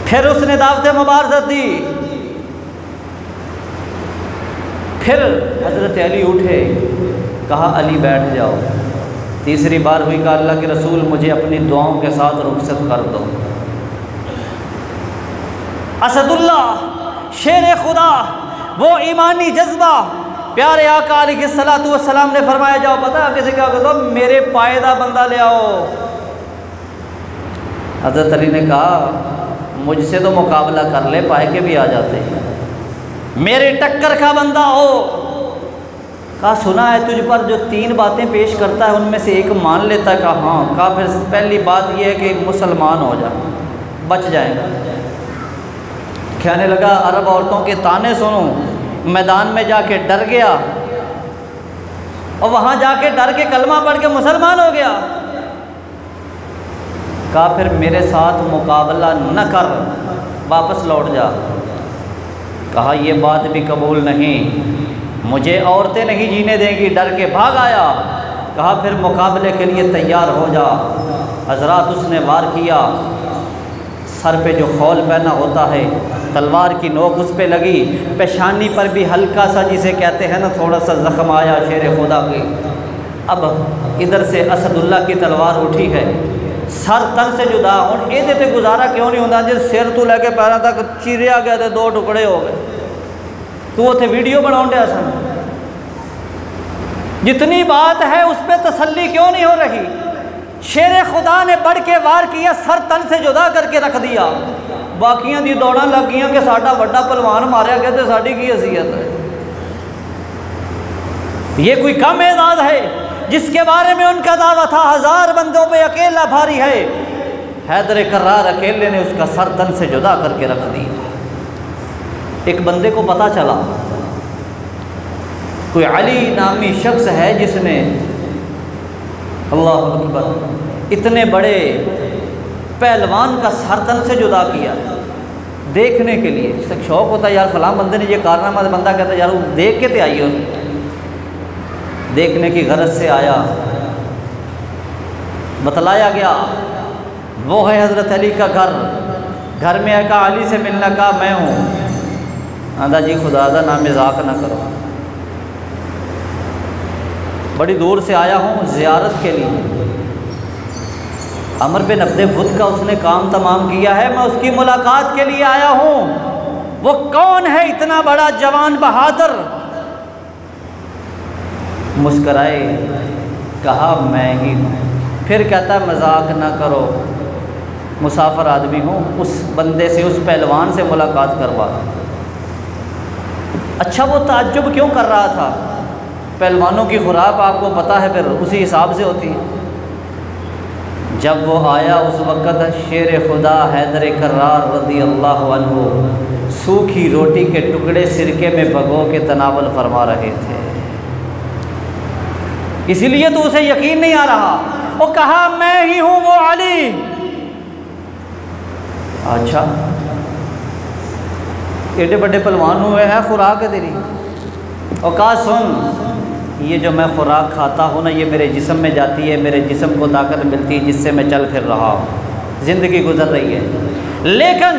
फिर उसने दावत मुबारज़त दी। फिर हज़रत अली उठे, कहा अली बैठ जाओ। तीसरी बार हुई, कहा अल्लाह के रसूल मुझे अपनी दुआओं के साथ रुखसत कर दो। असदुल्लाह, शेर खुदा, वो ईमानी जज्बा, प्यारे आका अलैहिस्सलातु वस्सलाम ने फरमाया जाओ, पता है किसी क्या कहते, मेरे पायदा बंदा ले आओ। हज़रत अली ने कहा मुझसे तो मुकाबला कर ले, पाए के भी आ जाते हैं, मेरे टक्कर का बंदा हो। कहा सुना है तुझ पर जो 3 बातें पेश करता है उनमें से एक मान लेता है। कहा हाँ। कहा फिर पहली बात यह है कि मुसलमान हो जा, बच जाएगा। कहने लगा अरब औरतों के ताने सुनूं, मैदान में जाके डर गया और वहाँ जाके डर के कलमा पढ़ के मुसलमान हो गया। कहा फिर मेरे साथ मुकाबला न कर, वापस लौट जा। कहा यह बात भी कबूल नहीं, मुझे औरतें नहीं जीने देंगी, डर के भाग आया। कहा फिर मुकाबले के लिए तैयार हो जा। हज़रात, उसने वार किया, सर पे जो खौल पहना होता है, तलवार की नोक उस पे लगी, पेशानी पर भी हल्का सा, जिसे कहते हैं ना, थोड़ा सा ज़ख्म आया शेर खुदा की। अब इधर से असदुल्ला की तलवार उठी है, सर तन से जुदा। और ये ते गुजारा क्यों नहीं होता? जिस सिर तू लैके पैरों तक चीरिया गया तो 2 टुकड़े हो गए। तू उत्थे वीडियो बनाउण दिया सन। जितनी बात है उस पर तसल्ली क्यों नहीं हो रही? शेर खुदा ने बढ़ के वार किया, सर तन से जुदा करके रख दिया। बाकियां दी दौड़ा लग गई कि साडा बड़ा पहलवान मारिया गया तो साडी की हैसियत है? ये कोई कम एजाज है जिसके बारे में उनका दावा था 1000 बंदों पे अकेला भारी है? हैदर कर्रार अकेले ने उसका सर तन से जुदा करके रख दिया। एक बंदे को पता चला कोई अली नामी शख्स है जिसने, अल्लाह अकबर, इतने बड़े पहलवान का सर तन से जुदा किया। देखने के लिए इसका शौक़ होता है, यार फलां बंदे ने ये कारनामा, बंदा कहता है यार वो देख के तो आइए। देखने की गरज से आया, बतलाया गया वो है हज़रत अली का घर में आका अली से मिलना, कहा मैं हूँ। आंदा जी खुदा दा ना मजाक ना करो, बड़ी दूर से आया हूँ ज़ियारत के लिए। अमर बिन अब्दे बुत का उसने काम तमाम किया है, मैं उसकी मुलाकात के लिए आया हूँ। वो कौन है इतना बड़ा जवान बहादुर? मुस्कराए, कहा मैं ही हूँ। फिर कहता मजाक ना करो, मुसाफिर आदमी हूँ, उस बंदे से, उस पहलवान से मुलाकात करवा। अच्छा वो ताज्जुब क्यों कर रहा था? पहलवानों की खुराक आपको पता है, फिर उसी हिसाब से होती है। जब वो आया उस वक़्त शेर खुदा हैदर कर्रार रज़ी अल्लाह अन्हु सूखी रोटी के टुकड़े सिरके में भगो के तनावल फरमा रहे थे, इसीलिए तो उसे यकीन नहीं आ रहा। वो कहा मैं ही हूँ वो अली। अच्छा एडे बड़े पहलवान हुए हैं, खुराक है तेरी? और कहा सुन, ये जो मैं खुराक खाता हूँ ना, ये मेरे जिस्म में जाती है, मेरे जिस्म को ताकत मिलती है, जिससे मैं चल फिर रहा हूँ, ज़िंदगी गुजर रही है। लेकिन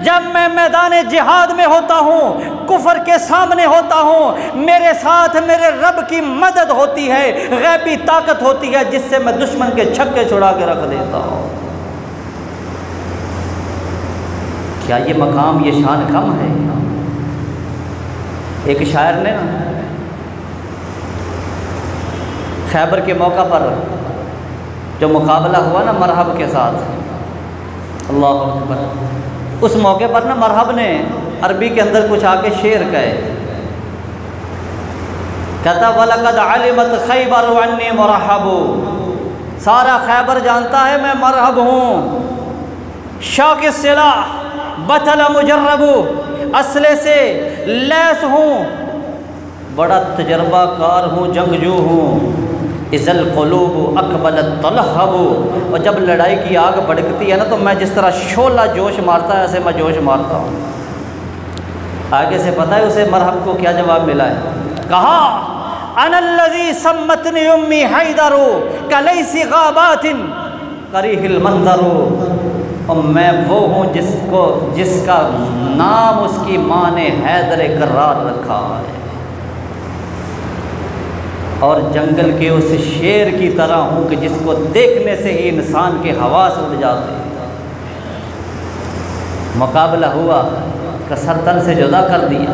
जब मैं मैदान जिहाद में होता हूँ, कुफर के सामने होता हूँ, मेरे साथ मेरे रब की मदद होती है, गैबी ताकत होती है, जिससे मैं दुश्मन के छक्के छुड़ा के रख देता हूँ। क्या ये मकाम, ये शान कम है? एक शायर ने ना खैबर के मौका पर जो मुकाबला हुआ ना मरहब के साथ, अल्लाह अकबर, उस मौके पर ना मरहब ने अरबी के अंदर कुछ आके शेर कहे, कहता वलक़द अलिमत खैबर अन्नी मरहबु, सारा खैबर जानता है मैं मरहब हूँ। शौक़ सिलाह बतल मुजर्रबु, असले से लैस हूँ, बड़ा तजर्बाकार हूँ, जंगजू हूँ। इज़ल क़ुलूब अक़बलत तलहबु, और जब लड़ाई की आग भड़कती है ना, तो मैं जिस तरह शोला जोश मारता है, ऐसे मैं जोश मारता हूँ। आगे से पता है उसे मरहब को क्या जवाब मिला है? कहा अनल्लज़ी सम्मतनी उम्मी हैदरु कलैसी ग़ाबातिन करीहिल मंज़रु, और मैं वो हूँ जिसका नाम उसकी माँ ने हैदर कर्रार रखा है, और जंगल के उस शेर की तरह हूँ कि जिसको देखने से ही इंसान के हवास उड़ जाते हैं। मुकाबला हुआ, कसरतन से जुदा कर दिया।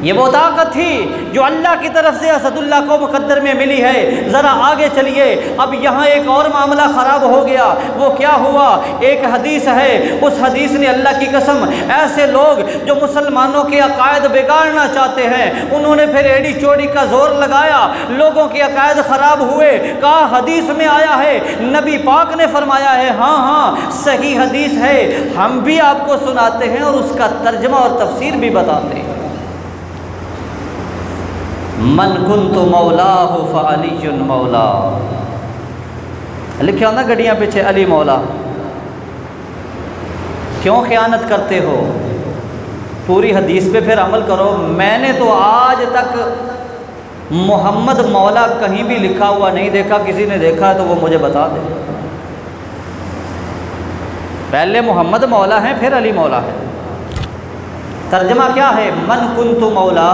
ये वो ताकत थी जो अल्लाह की तरफ से असदुल्लाह को मुकद्दर में मिली है। ज़रा आगे चलिए, अब यहाँ एक और मामला ख़राब हो गया। वो क्या हुआ? एक हदीस है, उस हदीस ने अल्लाह की कसम, ऐसे लोग जो मुसलमानों के अकायद बिगाड़ना चाहते हैं, उन्होंने फिर एड़ी चोड़ी का ज़ोर लगाया, लोगों के अकायद ख़राब हुए। कहा हदीस में आया है, नबी पाक ने फरमाया है। हाँ हाँ सही हदीस है, हम भी आपको सुनाते हैं और उसका तर्जमा और तफसीर भी बताते हैं। मन कुन्तु मौलाहु फ़अलियुन मौला, लिखे हो ना गड्डियाँ पीछे अली मौला। क्यों ख़यानत करते हो? पूरी हदीस पे फिर अमल करो। मैंने तो आज तक मोहम्मद मौला कहीं भी लिखा हुआ नहीं देखा, किसी ने देखा है तो वो मुझे बता दे। पहले मोहम्मद मौला है, फिर अली मौला है। तर्जमा क्या है? मन कुन्तु मौला,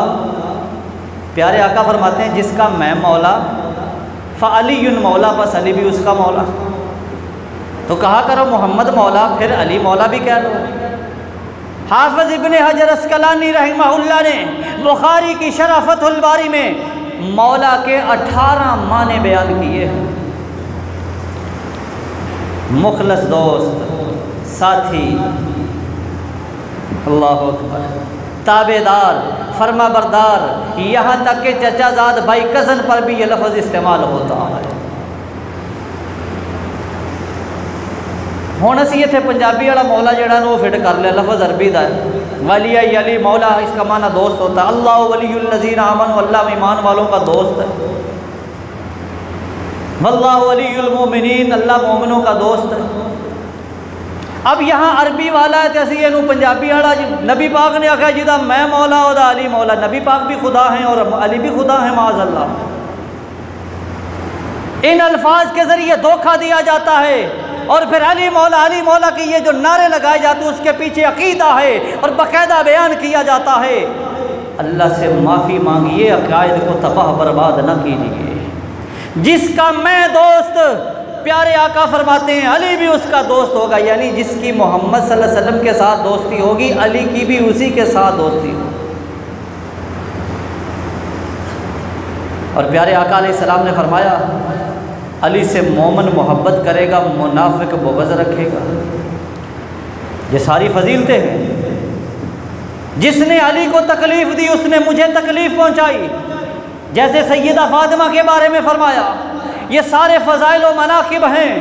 प्यारे आका फरमाते हैं जिसका मैं मौला, फ़अलियुन मौला, बस अली भी उसका मौला। तो कहा करो मोहम्मद मौला, फिर अली मौला भी कह लो। हाफ़िज़ इब्ने हजर अस्क़लानी रहमहुल्लाह ने बुखारी की शरह फ़तहुल बारी में मौला के 18 माने बयान किए हैं। मुखलस दोस्त, साथी, अल्लाह अकबर, ताबेदार, फरमा बरदार, यहाँ तक कि चचाजाद भाई कज़न पर भी ये लफ्ज़ इस्तेमाल होता है। होना सी इत्थे पंजाबी वाला मौला जड़ा वो फिट कर लिया, लफ्ज़ अरबी का वली अली मौला, इसका माना दोस्त होता है। अल्लाह वलियुल लज़ीना आमनू, अल्लाह ईमान वालों का दोस्त है। वल्लाहु वलियुल मोमिनीन, अल्लाह मोमिनों का दोस्त है। अब यहाँ अरबी वाला है तैसी इनू पंजाबी वाला। नबी पाक ने आखा जिदा मैं मौला उदा अली मौला। नबी पाक भी खुदा हैं और अली भी खुदा हैं, माज़अल्लाह। इन अल्फाज के ज़रिए धोखा दिया जाता है। और फिर अली मौला के ये जो नारे लगाए जाते हैं उसके पीछे अकीदा है और बाकायदा बयान किया जाता है। अल्लाह से माफ़ी मांगिए, अकायद को तबाह बर्बाद न कीजिए। जिसका मैं दोस्त, प्यारे आका फरमाते हैं अली भी उसका दोस्त होगा, यानी जिसकी मोहम्मद सल्लल्लाहु अलैहि वसल्लम के साथ दोस्ती होगी अली की भी उसी के साथ दोस्ती होगी। और प्यारे आका अलैहिस्सलाम ने फरमाया अली से मोमिन मोहब्बत करेगा, मुनाफिक बुग़्ज़ रखेगा। ये सारी फजीलतें हैं। जिसने अली को तकलीफ़ दी उसने मुझे तकलीफ़ पहुंचाई, जैसे सैयदा फ़ातिमा के बारे में फरमाया। ये सारे फ़ज़ाइल व मनाक़िब हैं।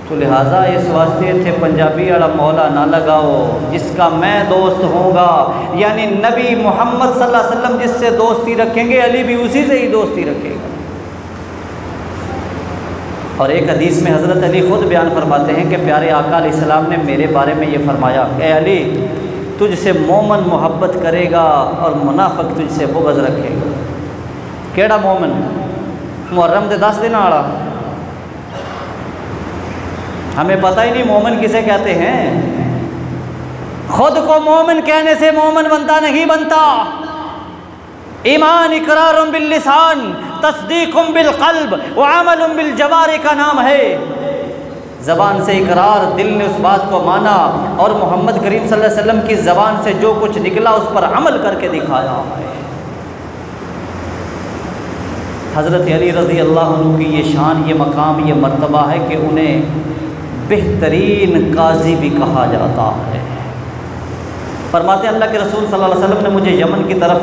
तो लिहाजा इस वास्ते थे पंजाबी वाला मौला ना लगाओ, जिसका मैं दोस्त होऊंगा, यानी नबी मोहम्मद सल्लल्लाहु अलैहि वसल्लम जिससे दोस्ती रखेंगे अली भी उसी से ही दोस्ती रखेगा। और एक हदीस में हज़रत अली ख़ुद बयान फरमाते हैं कि प्यारे आका अलैहिस्सलाम ने मेरे बारे में ये फरमाया कि अली तुझसे मोमिन मोहब्बत करेगा और मुनाफिक तुझसे बुग़्ज़ रखेगा। केड़ा मोमिन? मुहर्रम के 10 दिन आड़ा, हमें पता ही नहीं मोमिन किसे कहते हैं। खुद को मोमिन कहने से मोमिन बनता नहीं बनता। ईमान इकरारुम बिल लिसान, तस्दीकुम बिल क़ल्ब व अमलुम बिल जवारिह का नाम है। ज़बान से इकरार, दिल ने उस बात को माना और मोहम्मद करीम सल्लल्लाहु अलैहि वसल्लम की ज़बान से जो कुछ निकला उस पर अमल करके दिखाया है। हज़रत अली रज़ी अल्लाह अन्हु की ये शान, ये मकाम, ये मर्तबा है कि उन्हें बेहतरीन काजी भी कहा जाता है। फरमाते अल्लाह के रसूल सल्लल्लाहु अलैहि वसल्लम ने मुझे यमन की तरफ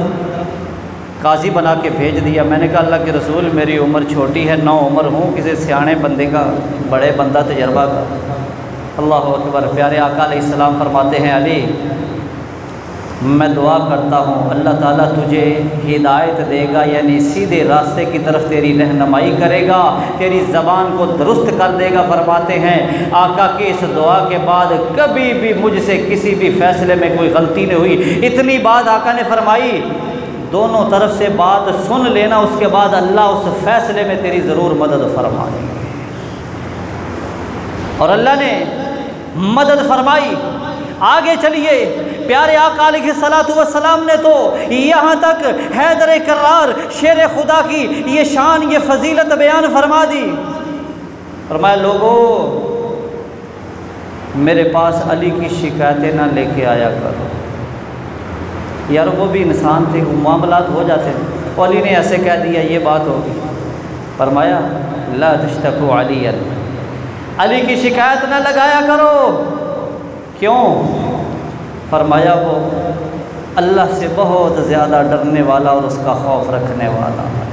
काजी बना के भेज दिया। मैंने कहा अल्लाह के रसूल मेरी उम्र छोटी है, 9 उम्र हूँ, किसी सियाने बंदे का, बड़े बंदा तजर्बा का। अल्लाह अकबर। प्यारे आका अलैहिस्सलाम फरमाते हैं अली मैं दुआ करता हूँ अल्लाह ताला तुझे हिदायत देगा, यानी सीधे रास्ते की तरफ तेरी रहनुमाई करेगा, तेरी ज़बान को दुरुस्त कर देगा। फरमाते हैं आका की इस दुआ के बाद कभी भी मुझसे किसी भी फ़ैसले में कोई गलती नहीं हुई। इतनी बात आका ने फरमाई, दोनों तरफ से बात सुन लेना, उसके बाद अल्लाह उस फ़ैसले में तेरी ज़रूर मदद फरमाएंगे। और अल्लाह ने मदद फरमाई। आगे चलिए, प्यारे आका अलैहिस्सलातु वस्सलाम ने तो यहाँ तक हैदर करार शेर खुदा की ये शान, ये फजीलत बयान फरमा दी। फरमाया लोगों मेरे पास अली की शिकायतें ना लेके आया करो। यार वो भी इंसान थे, मामलात हो जाते हैं। अली ने ऐसे कह दिया, ये बात होगी। फरमाया ला तश्तकू अलियन, अली की शिकायत ना लगाया करो। क्यों? फरमाया वो अल्लाह से बहुत ज़्यादा डरने वाला और उसका खौफ रखने वाला है।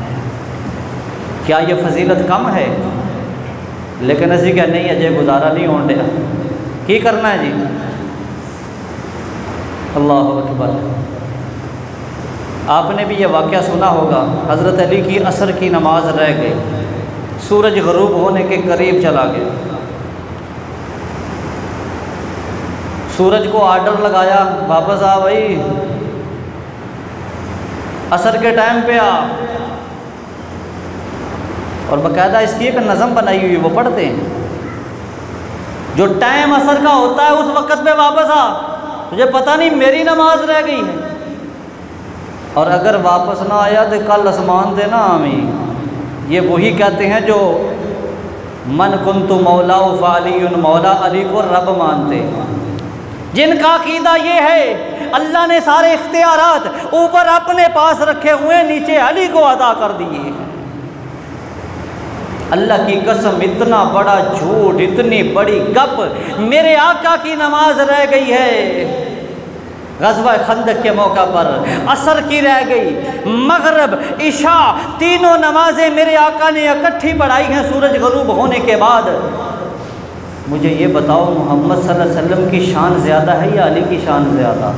क्या ये फजीलत कम है? लेकिन असी क्या नहीं, अजय गुजारा नहीं होने दिया, की करना है जी। अल्लाह अकबर। आपने भी ये वाक़या सुना होगा, हज़रत अली की असर की नमाज रह गई, सूरज ग़रूब होने के करीब चला गया। सूरज को आर्डर लगाया वापस आ भाई, असर के टाइम पे आ। और बाकायदा इसकी एक नज़म बनाई हुई, वो पढ़ते हैं जो टाइम असर का होता है उस वक़्त पे वापस आ, तुझे पता नहीं मेरी नमाज रह गई है। और अगर वापस ना आया तो कल आसमान से ना आमी। ये वही कहते हैं जो मन कुन्तु मौला फ़अलियुन मौला, अली को रब मानते हैं, जिनका अकीदा ये है अल्लाह ने सारे इख्तियारात ऊपर अपने पास रखे हुए, नीचे अली को अदा कर दिए। अल्लाह की कसम, इतना बड़ा झूठ, इतनी बड़ी गप, मेरे आका की नमाज रह गई है। ग़ज़वा खंदक के मौका पर असर की रह गई, मगरिब इशा तीनों नमाजें मेरे आका ने इकट्ठी पढ़ाई हैं सूरज ग़रूब होने के बाद। मुझे ये बताओ मोहम्मद सल्लल्लाहु अलैहि वसल्लम की शान ज़्यादा है या अली की शान ज़्यादा?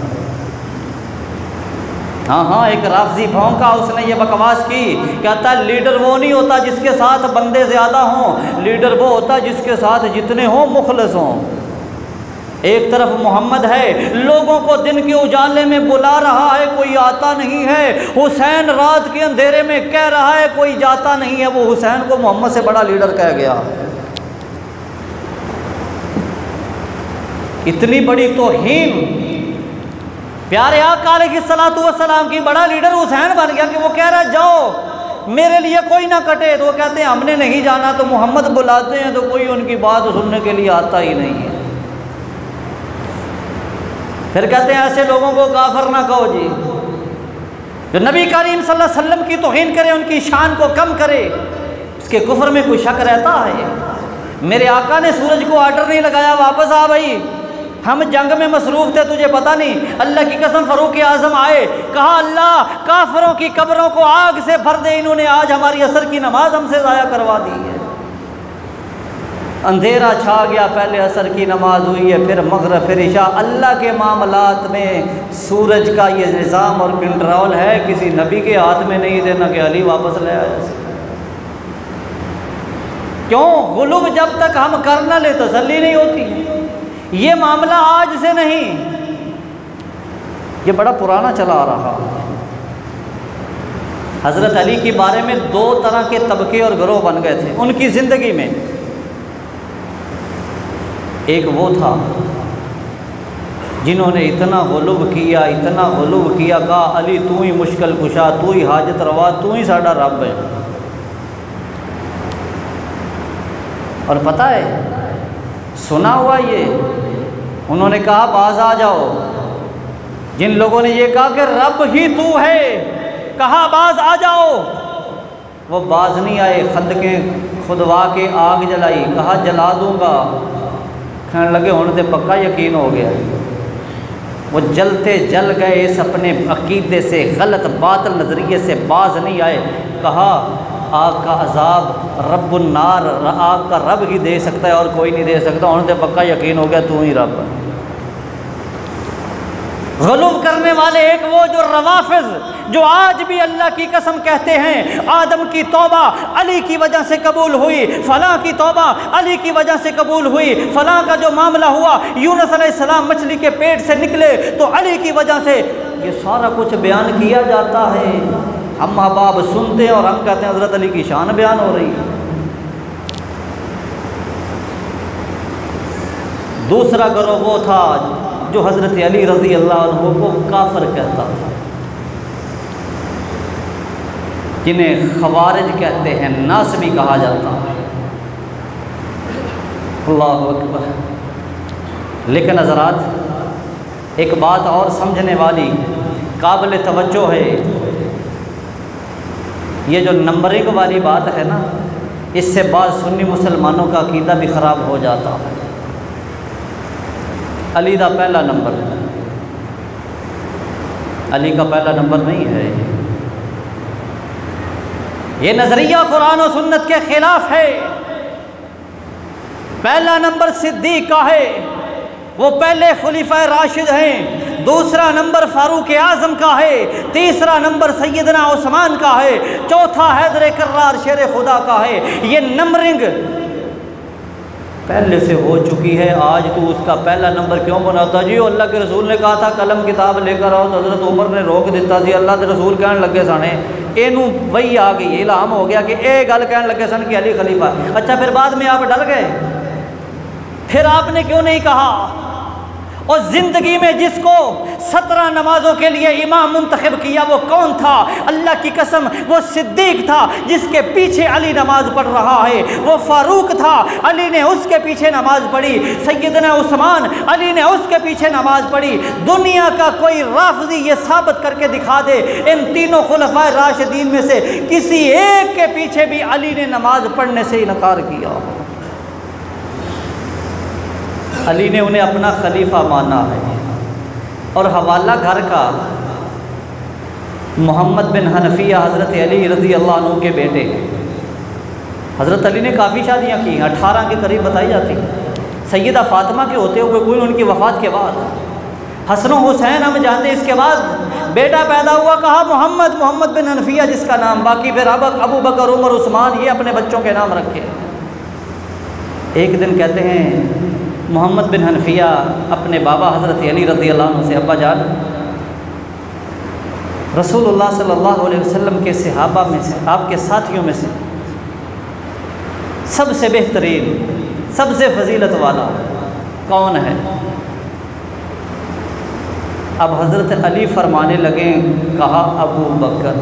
हाँ, एक राफ़ज़ी भौंका, उसने ये बकवास की, कहता है लीडर वो नहीं होता जिसके साथ बंदे ज़्यादा हों, लीडर वो होता जिसके साथ जितने हों मुखलिस हों। एक तरफ मोहम्मद है, लोगों को दिन के उजाले में बुला रहा है, कोई आता नहीं है। हुसैन रात के अंधेरे में कह रहा है, कोई जाता नहीं है। वो हुसैन को मोहम्मद से बड़ा लीडर कह गया। इतनी बड़ी तौहीन प्यारे आका अलैहिस्सलातु वस्सलाम की। बड़ा लीडर हुसैन बन गया कि वो कह रहा है जाओ मेरे लिए कोई ना कटे, तो वो कहते हैं हमने नहीं जाना, तो मोहम्मद बुलाते हैं तो कोई उनकी बात सुनने के लिए आता ही नहीं है। फिर कहते हैं ऐसे लोगों को काफिर ना कहो जी, जो नबी करीम सल्लल्लाहु अलैहि वसल्लम की तौहीन करे, उनकी शान को कम करे, उसके कुफ्र में कोई शक रहता है? मेरे आका ने सूरज को ऑर्डर नहीं लगाया वापस आ भाई, हम जंग में मसरूफ़ थे तुझे पता नहीं। अल्लाह की कसम फ़ारूक आज़म आए, कहा अल्लाह काफिरों की कब्रों को आग से भर दे, इन्होंने आज हमारी असर की नमाज हमसे ज़ाया करवा दी है। अंधेरा छा गया, पहले असर की नमाज हुई है, फिर मगरिब, फिर इशा। अल्लाह के मामलात में सूरज का ये निज़ाम और कंट्रोल है, किसी नबी के हाथ में नहीं देना कि अली वापस ले आया। क्यों? गुलूब जब तक हम कर न ले तसल्ली नहीं होती। ये मामला आज से नहीं, ये बड़ा पुराना चला आ रहा। हज़रत अली के बारे में दो तरह के तबके और गिरोह बन गए थे उनकी ज़िंदगी में। एक वो था जिन्होंने इतना गुलूब किया, इतना गुलूब किया, कहा अली तू ही मुश्किल कुशा, तू ही हाजत रवा, तू ही साडा रब है। और पता है सुना हुआ ये, उन्होंने कहा बाज आ जाओ। जिन लोगों ने ये कहा कि रब ही तू है, कहा बाज आ जाओ, वो बाज नहीं आए। खंदकें खुदवा के आग जलाई, कहा जला दूंगा। कहने लगे होने से पक्का यकीन हो गया। वो जलते जल गए, इस अपने अकीदे से, गलत बातिल नज़रिए से बाज नहीं आए। कहा आग का अजाब रब्बुन्नार, आग का रब ही दे सकता है और कोई नहीं दे सकता। उन्हें तो पक्का यकीन हो गया तू ही रब है। गलूब करने वाले एक वो जो रवाफिज, जो आज भी अल्लाह की कसम कहते हैं आदम की तौबा अली की वजह से कबूल हुई, फलां की तौबा अली की वजह से कबूल हुई, फलां का जो मामला हुआ, यूनुस अलैहिस्सलाम मछली के पेट से निकले तो अली की वजह से, ये सारा कुछ बयान किया जाता है। हम माँ बाप सुनते हैं और हम कहते हैं हज़रत अली की शान बयान हो रही है। दूसरा गिरोह वो था जो हज़रत अली रज़ी अल्लाह अन्हु को काफिर कहता था, जिन्हें खवारिज कहते हैं, नास भी कहा जाता है। अल्लाहु अकबर। लेकिन हज़रात एक बात और समझने वाली काबिल तवज्जो है, ये जो नंबरिंग वाली बात है ना, इससे बाद सुन्नी मुसलमानों का अकीदा भी ख़राब हो जाता है। अली का पहला नंबर, अली का पहला नंबर नहीं है। ये नज़रिया कुरान और सुन्नत के ख़िलाफ़ है। पहला नंबर सिद्दीक़ का है, वो पहले खुलीफा राशिद हैं। दूसरा नंबर फारूक आज़म का है। तीसरा नंबर सैयदना उस्मान का है। चौथा हैदर कर्रार शेर खुदा का है। ये नंबरिंग पहले से हो चुकी है, आज तो उसका पहला नंबर क्यों बनाता जी? अल्लाह के रसूल ने कहा था कलम किताब लेकर आओ, तो हज़रत उमर ने रोक दिता सी। अल्लाह के रसूल कहने लगे सने, एनू वही आ गई, इल्हाम हो गया कि ए गल कहने लगे सन कि अली खलीफा। अच्छा फिर बाद में आप डर गए, फिर आपने क्यों नहीं कहा? और ज़िंदगी में जिसको 17 नमाजों के लिए इमाम मुंतखब किया वो कौन था? अल्लाह की कसम वो सिद्दीक था जिसके पीछे अली नमाज पढ़ रहा है। वो फारूक था, अली ने उसके पीछे नमाज पढ़ी। सैयदना उस्मान, अली ने उसके पीछे नमाज पढ़ी। दुनिया का कोई राफ़ज़ी ये साबित करके दिखा दे इन तीनों खुलफ़ाए राशिदीन में से किसी एक के पीछे भी अली ने नमाज पढ़ने से इनकार किया। अली ने उन्हें अपना खलीफा माना है। और हवाला घर का मोहम्मद बिन हनफिया हज़रत अली रज़ी अल्लाह अन्हु के बेटे। हज़रत अली ने काफ़ी शादियाँ की, 18 के करीब बताई जाती। सैयदा फ़ातिमा के होते हुए कोई उनकी वफ़ात के बाद हसन हुसैन हम जानते हैं। इसके बाद बेटा पैदा हुआ, कहा मोहम्मद बिन हनफिया जिसका नाम, बाकी फिर अबू बकर, उमर, उस्मान ये अपने बच्चों के नाम रखे। एक दिन कहते हैं मोहम्मद बिन हनफिया अपने बाबा हज़रत अली रज़ी अल्लाह अन्हु से, अब्बा जान रसूलुल्लाह सल्लल्लाहु अलैहि वसल्लम के सहाबा में से, आपके साथियों में से सबसे बेहतरीन, सबसे फजीलत वाला कौन है? अब हज़रत अली फरमाने लगे, कहा अबू बकर।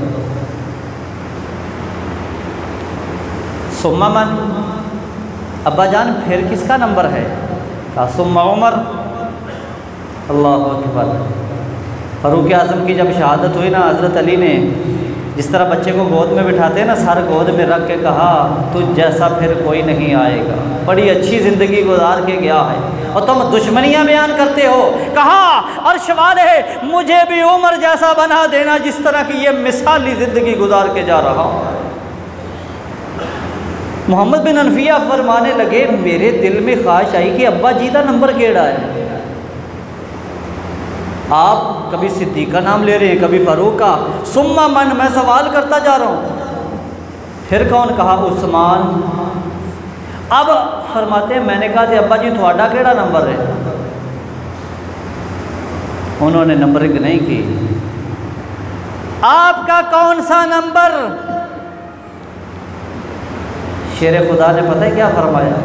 सुम्मा मन, अब्बा जान फिर किसका नंबर है? कहा सुम्मा उमर। अल्लाह अकबर। फ़ारूक आज़म की जब शहादत हुई ना, हज़रत अली ने जिस तरह बच्चे को गोद में बिठाते हैं ना, सर गोद में रख के कहा तुझ जैसा फिर कोई नहीं आएगा, बड़ी अच्छी ज़िंदगी गुजार के गया है और तुम दुश्मनियाँ बयान करते हो। कहा अर्श वाले मुझे भी उमर जैसा बना देना जिस तरह की ये मिसाली ज़िंदगी गुजार के जा रहा है। मोहम्मद बिन अनफिया फरमाने लगे, मेरे दिल में ख्वाहिश आई कि अब्बा जी का नंबर केड़ा है। आप कभी सिद्दीक का नाम ले रहे हैं, कभी फ़ारूक का। सुम्मा मन, मैं सवाल करता जा रहा हूँ। फिर कौन? कहा उस्मान। अब फरमाते हैं, मैंने कहा अब्बा जी थोड़ा केड़ा नंबर है? उन्होंने नंबरिंग नहीं की। आपका कौन सा नंबर? शेर खुदा ने पता है क्या फरमाया?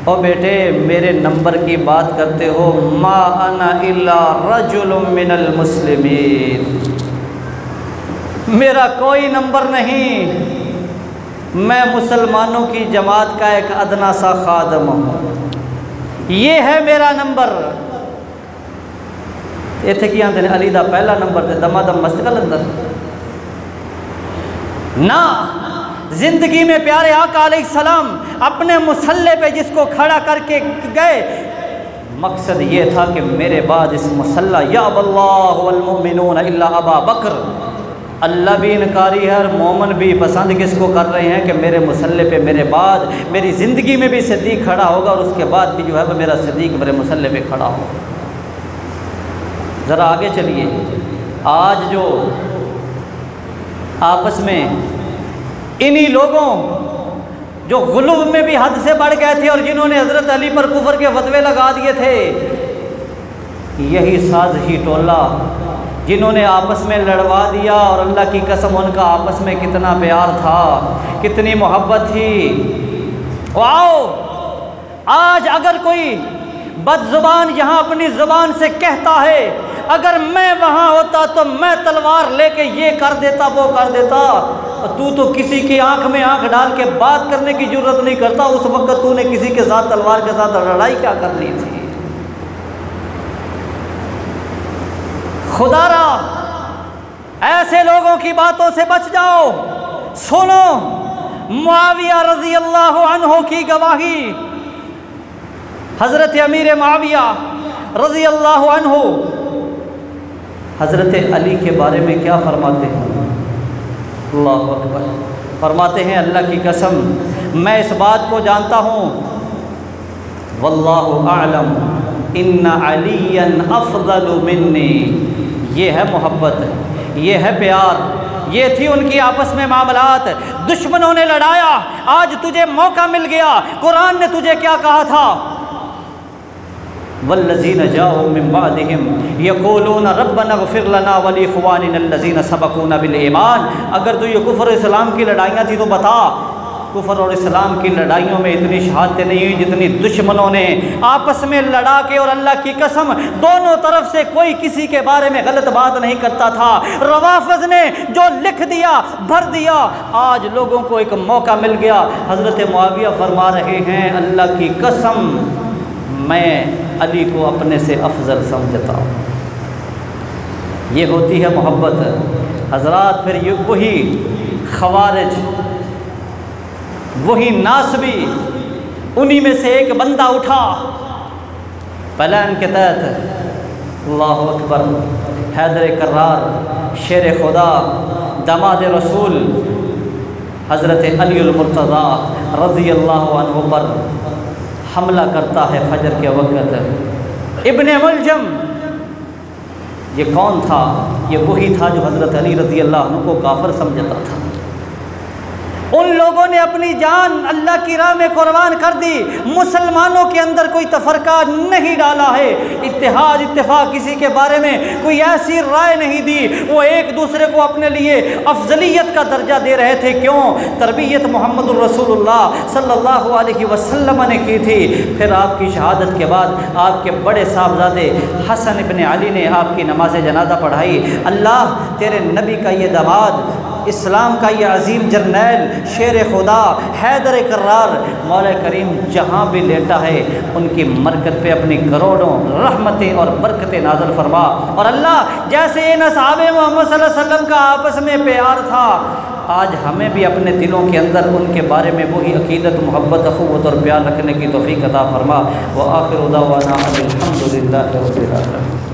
ओ बेटे, मेरे नंबर की बात करते हो, मा अना इल्ला रजुलुम मिनल मुस्लिमीन, मेरा कोई नंबर नहीं, मैं मुसलमानों की जमात का एक अदना सा खादम हूँ, ये है मेरा नंबर। इत्थे की आंदे ने अली दा पहला नंबर ते दमादम मस्जिद अंदर ना। ज़िंदगी में प्यारे आका अलैहिस्सलाम अपने मुसल्ले पे जिसको खड़ा करके गए, मकसद ये था कि मेरे बाद इस मुसल्ला या अल्लाह वल मुमिनून इल्ला अबा बकर, अल्लाह भी इनकारी है और मोमन भी पसंद किसको कर रहे हैं कि मेरे मुसल्ले पे मेरे बाद मेरी ज़िंदगी में भी सिद्दीक खड़ा होगा और उसके बाद भी जो है वो मेरा सिद्दीक मेरे मुसल्ले पे खड़ा होगा। ज़रा आगे चलिए। आज जो आपस में इन्हीं लोगों जो गुलूब में भी हद से बढ़ गए थे और जिन्होंने हज़रत अली पर कुफर के फतवे लगा दिए थे, यही साज़िशी टोला जिन्होंने आपस में लड़वा दिया, और अल्लाह की कसम उनका आपस में कितना प्यार था, कितनी मोहब्बत थी। वाओ, आज अगर कोई बदजुबान यहाँ अपनी ज़ुबान से कहता है, अगर मैं वहाँ होता तो मैं तलवार लेके ये कर देता वो कर देता, तू तो किसी की आंख में आंख डाल के बात करने की जरूरत नहीं करता, उस वक्त तूने किसी के साथ तलवार के साथ लड़ाई क्या करनी थी? खुदारा, ऐसे लोगों की बातों से बच जाओ। सुनो मुआविया रज़ी अल्लाह अन्हु की गवाही। हज़रत अमीर मुआविया रज़ी अल्लाह अन्हु हज़रत अली के बारे में क्या फरमाते हैं? अल्लाह अकबर। फरमाते हैं, अल्लाह की कसम मैं इस बात को जानता हूँ, वल्लाहु आलम इन्ना अलियन अफ़ज़लु मिन्नी। ये है मोहब्बत, ये है प्यार, ये थी उनकी आपस में मामलात। दुश्मनों ने लड़ाया, आज तुझे मौका मिल गया। कुरान ने तुझे क्या कहा था? वल्लज़ीन जाऊ मिन बादिहिम यक़ूलून रब्बना इग़फ़िर लना व लिइख़वानिना अल्लज़ीना सबक़ूना बिल ईमान। अगर तो ये कुफ़र और इस्लाम की लड़ाइयाँ थी तो बता, कुफ़र और इस्लाम की लड़ाइयों में इतनी शहादतें नहीं हुई जितनी दुश्मनों ने आपस में लड़ा के। और अल्लाह की कसम दोनों तरफ से कोई किसी के बारे में गलत बात नहीं करता था। रवाफ़िज़ ने जो लिख दिया भर दिया, आज लोगों को एक मौका मिल गया। हज़रत मुआविया फरमा रहे हैं, अल्लाह की कसम मैं अली को अपने से अफजल समझता हूँ। ये होती है मोहब्बत हज़रात। फिर ये वही खवारिज, वही नासबी, उन्हीं में से एक बंदा उठा प्लान के तहत। अल्लाह अकबर। हैदर कर्रार, शेर खुदा, दामाद रसूल हज़रत अली मुर्तज़ा रज़ी अल्लाह अन्हु पर हमला करता है फजर के वक़्त। इब्ने मुलजम, ये कौन था? ये वही था जो हज़रत अली रज़ी अल्लाह अन्हु को काफिर समझता था। उन लोगों ने अपनी जान अल्लाह की राह में कुर्बान कर दी। मुसलमानों के अंदर कोई तफरका नहीं डाला है, इत्तेहाद इत्तेफाक किसी के बारे में कोई ऐसी राय नहीं दी। वो एक दूसरे को अपने लिए अफजलियत का दर्जा दे रहे थे। क्यों? तरबियत मोहम्मदुर रसूलुल्लाह सल्लल्लाहु अलैहि वसल्लम ने की थी। फिर आपकी शहादत के बाद आपके बड़े साहबजादे हसन इब्न अली ने आपकी नमाज जनाजा पढ़ाई। अल्लाह तेरे नबी का ये दामाद, इस्लाम का ये अजीम जर्नैल, शेर खुदा, हैदर कर्रार, मौला करीम जहाँ भी लेटा है उनकी मरकत पे अपनी करोड़ों रहमतें और बरकतें नाज़िल फरमा। और अल्लाह जैसे इन असहाबे मोहम्मद सल्लल्लाहु अलैहि वसल्लम का आपस में प्यार था, आज हमें भी अपने दिलों के अंदर उनके बारे में वही अकीदत, मोहब्बत, अख़ुवत और प्यार रखने की तौफ़ीक़ अता फरमा। व आखिर दावाना अनिल हम्दुलिल्लाहि रब्बिल आलमीन।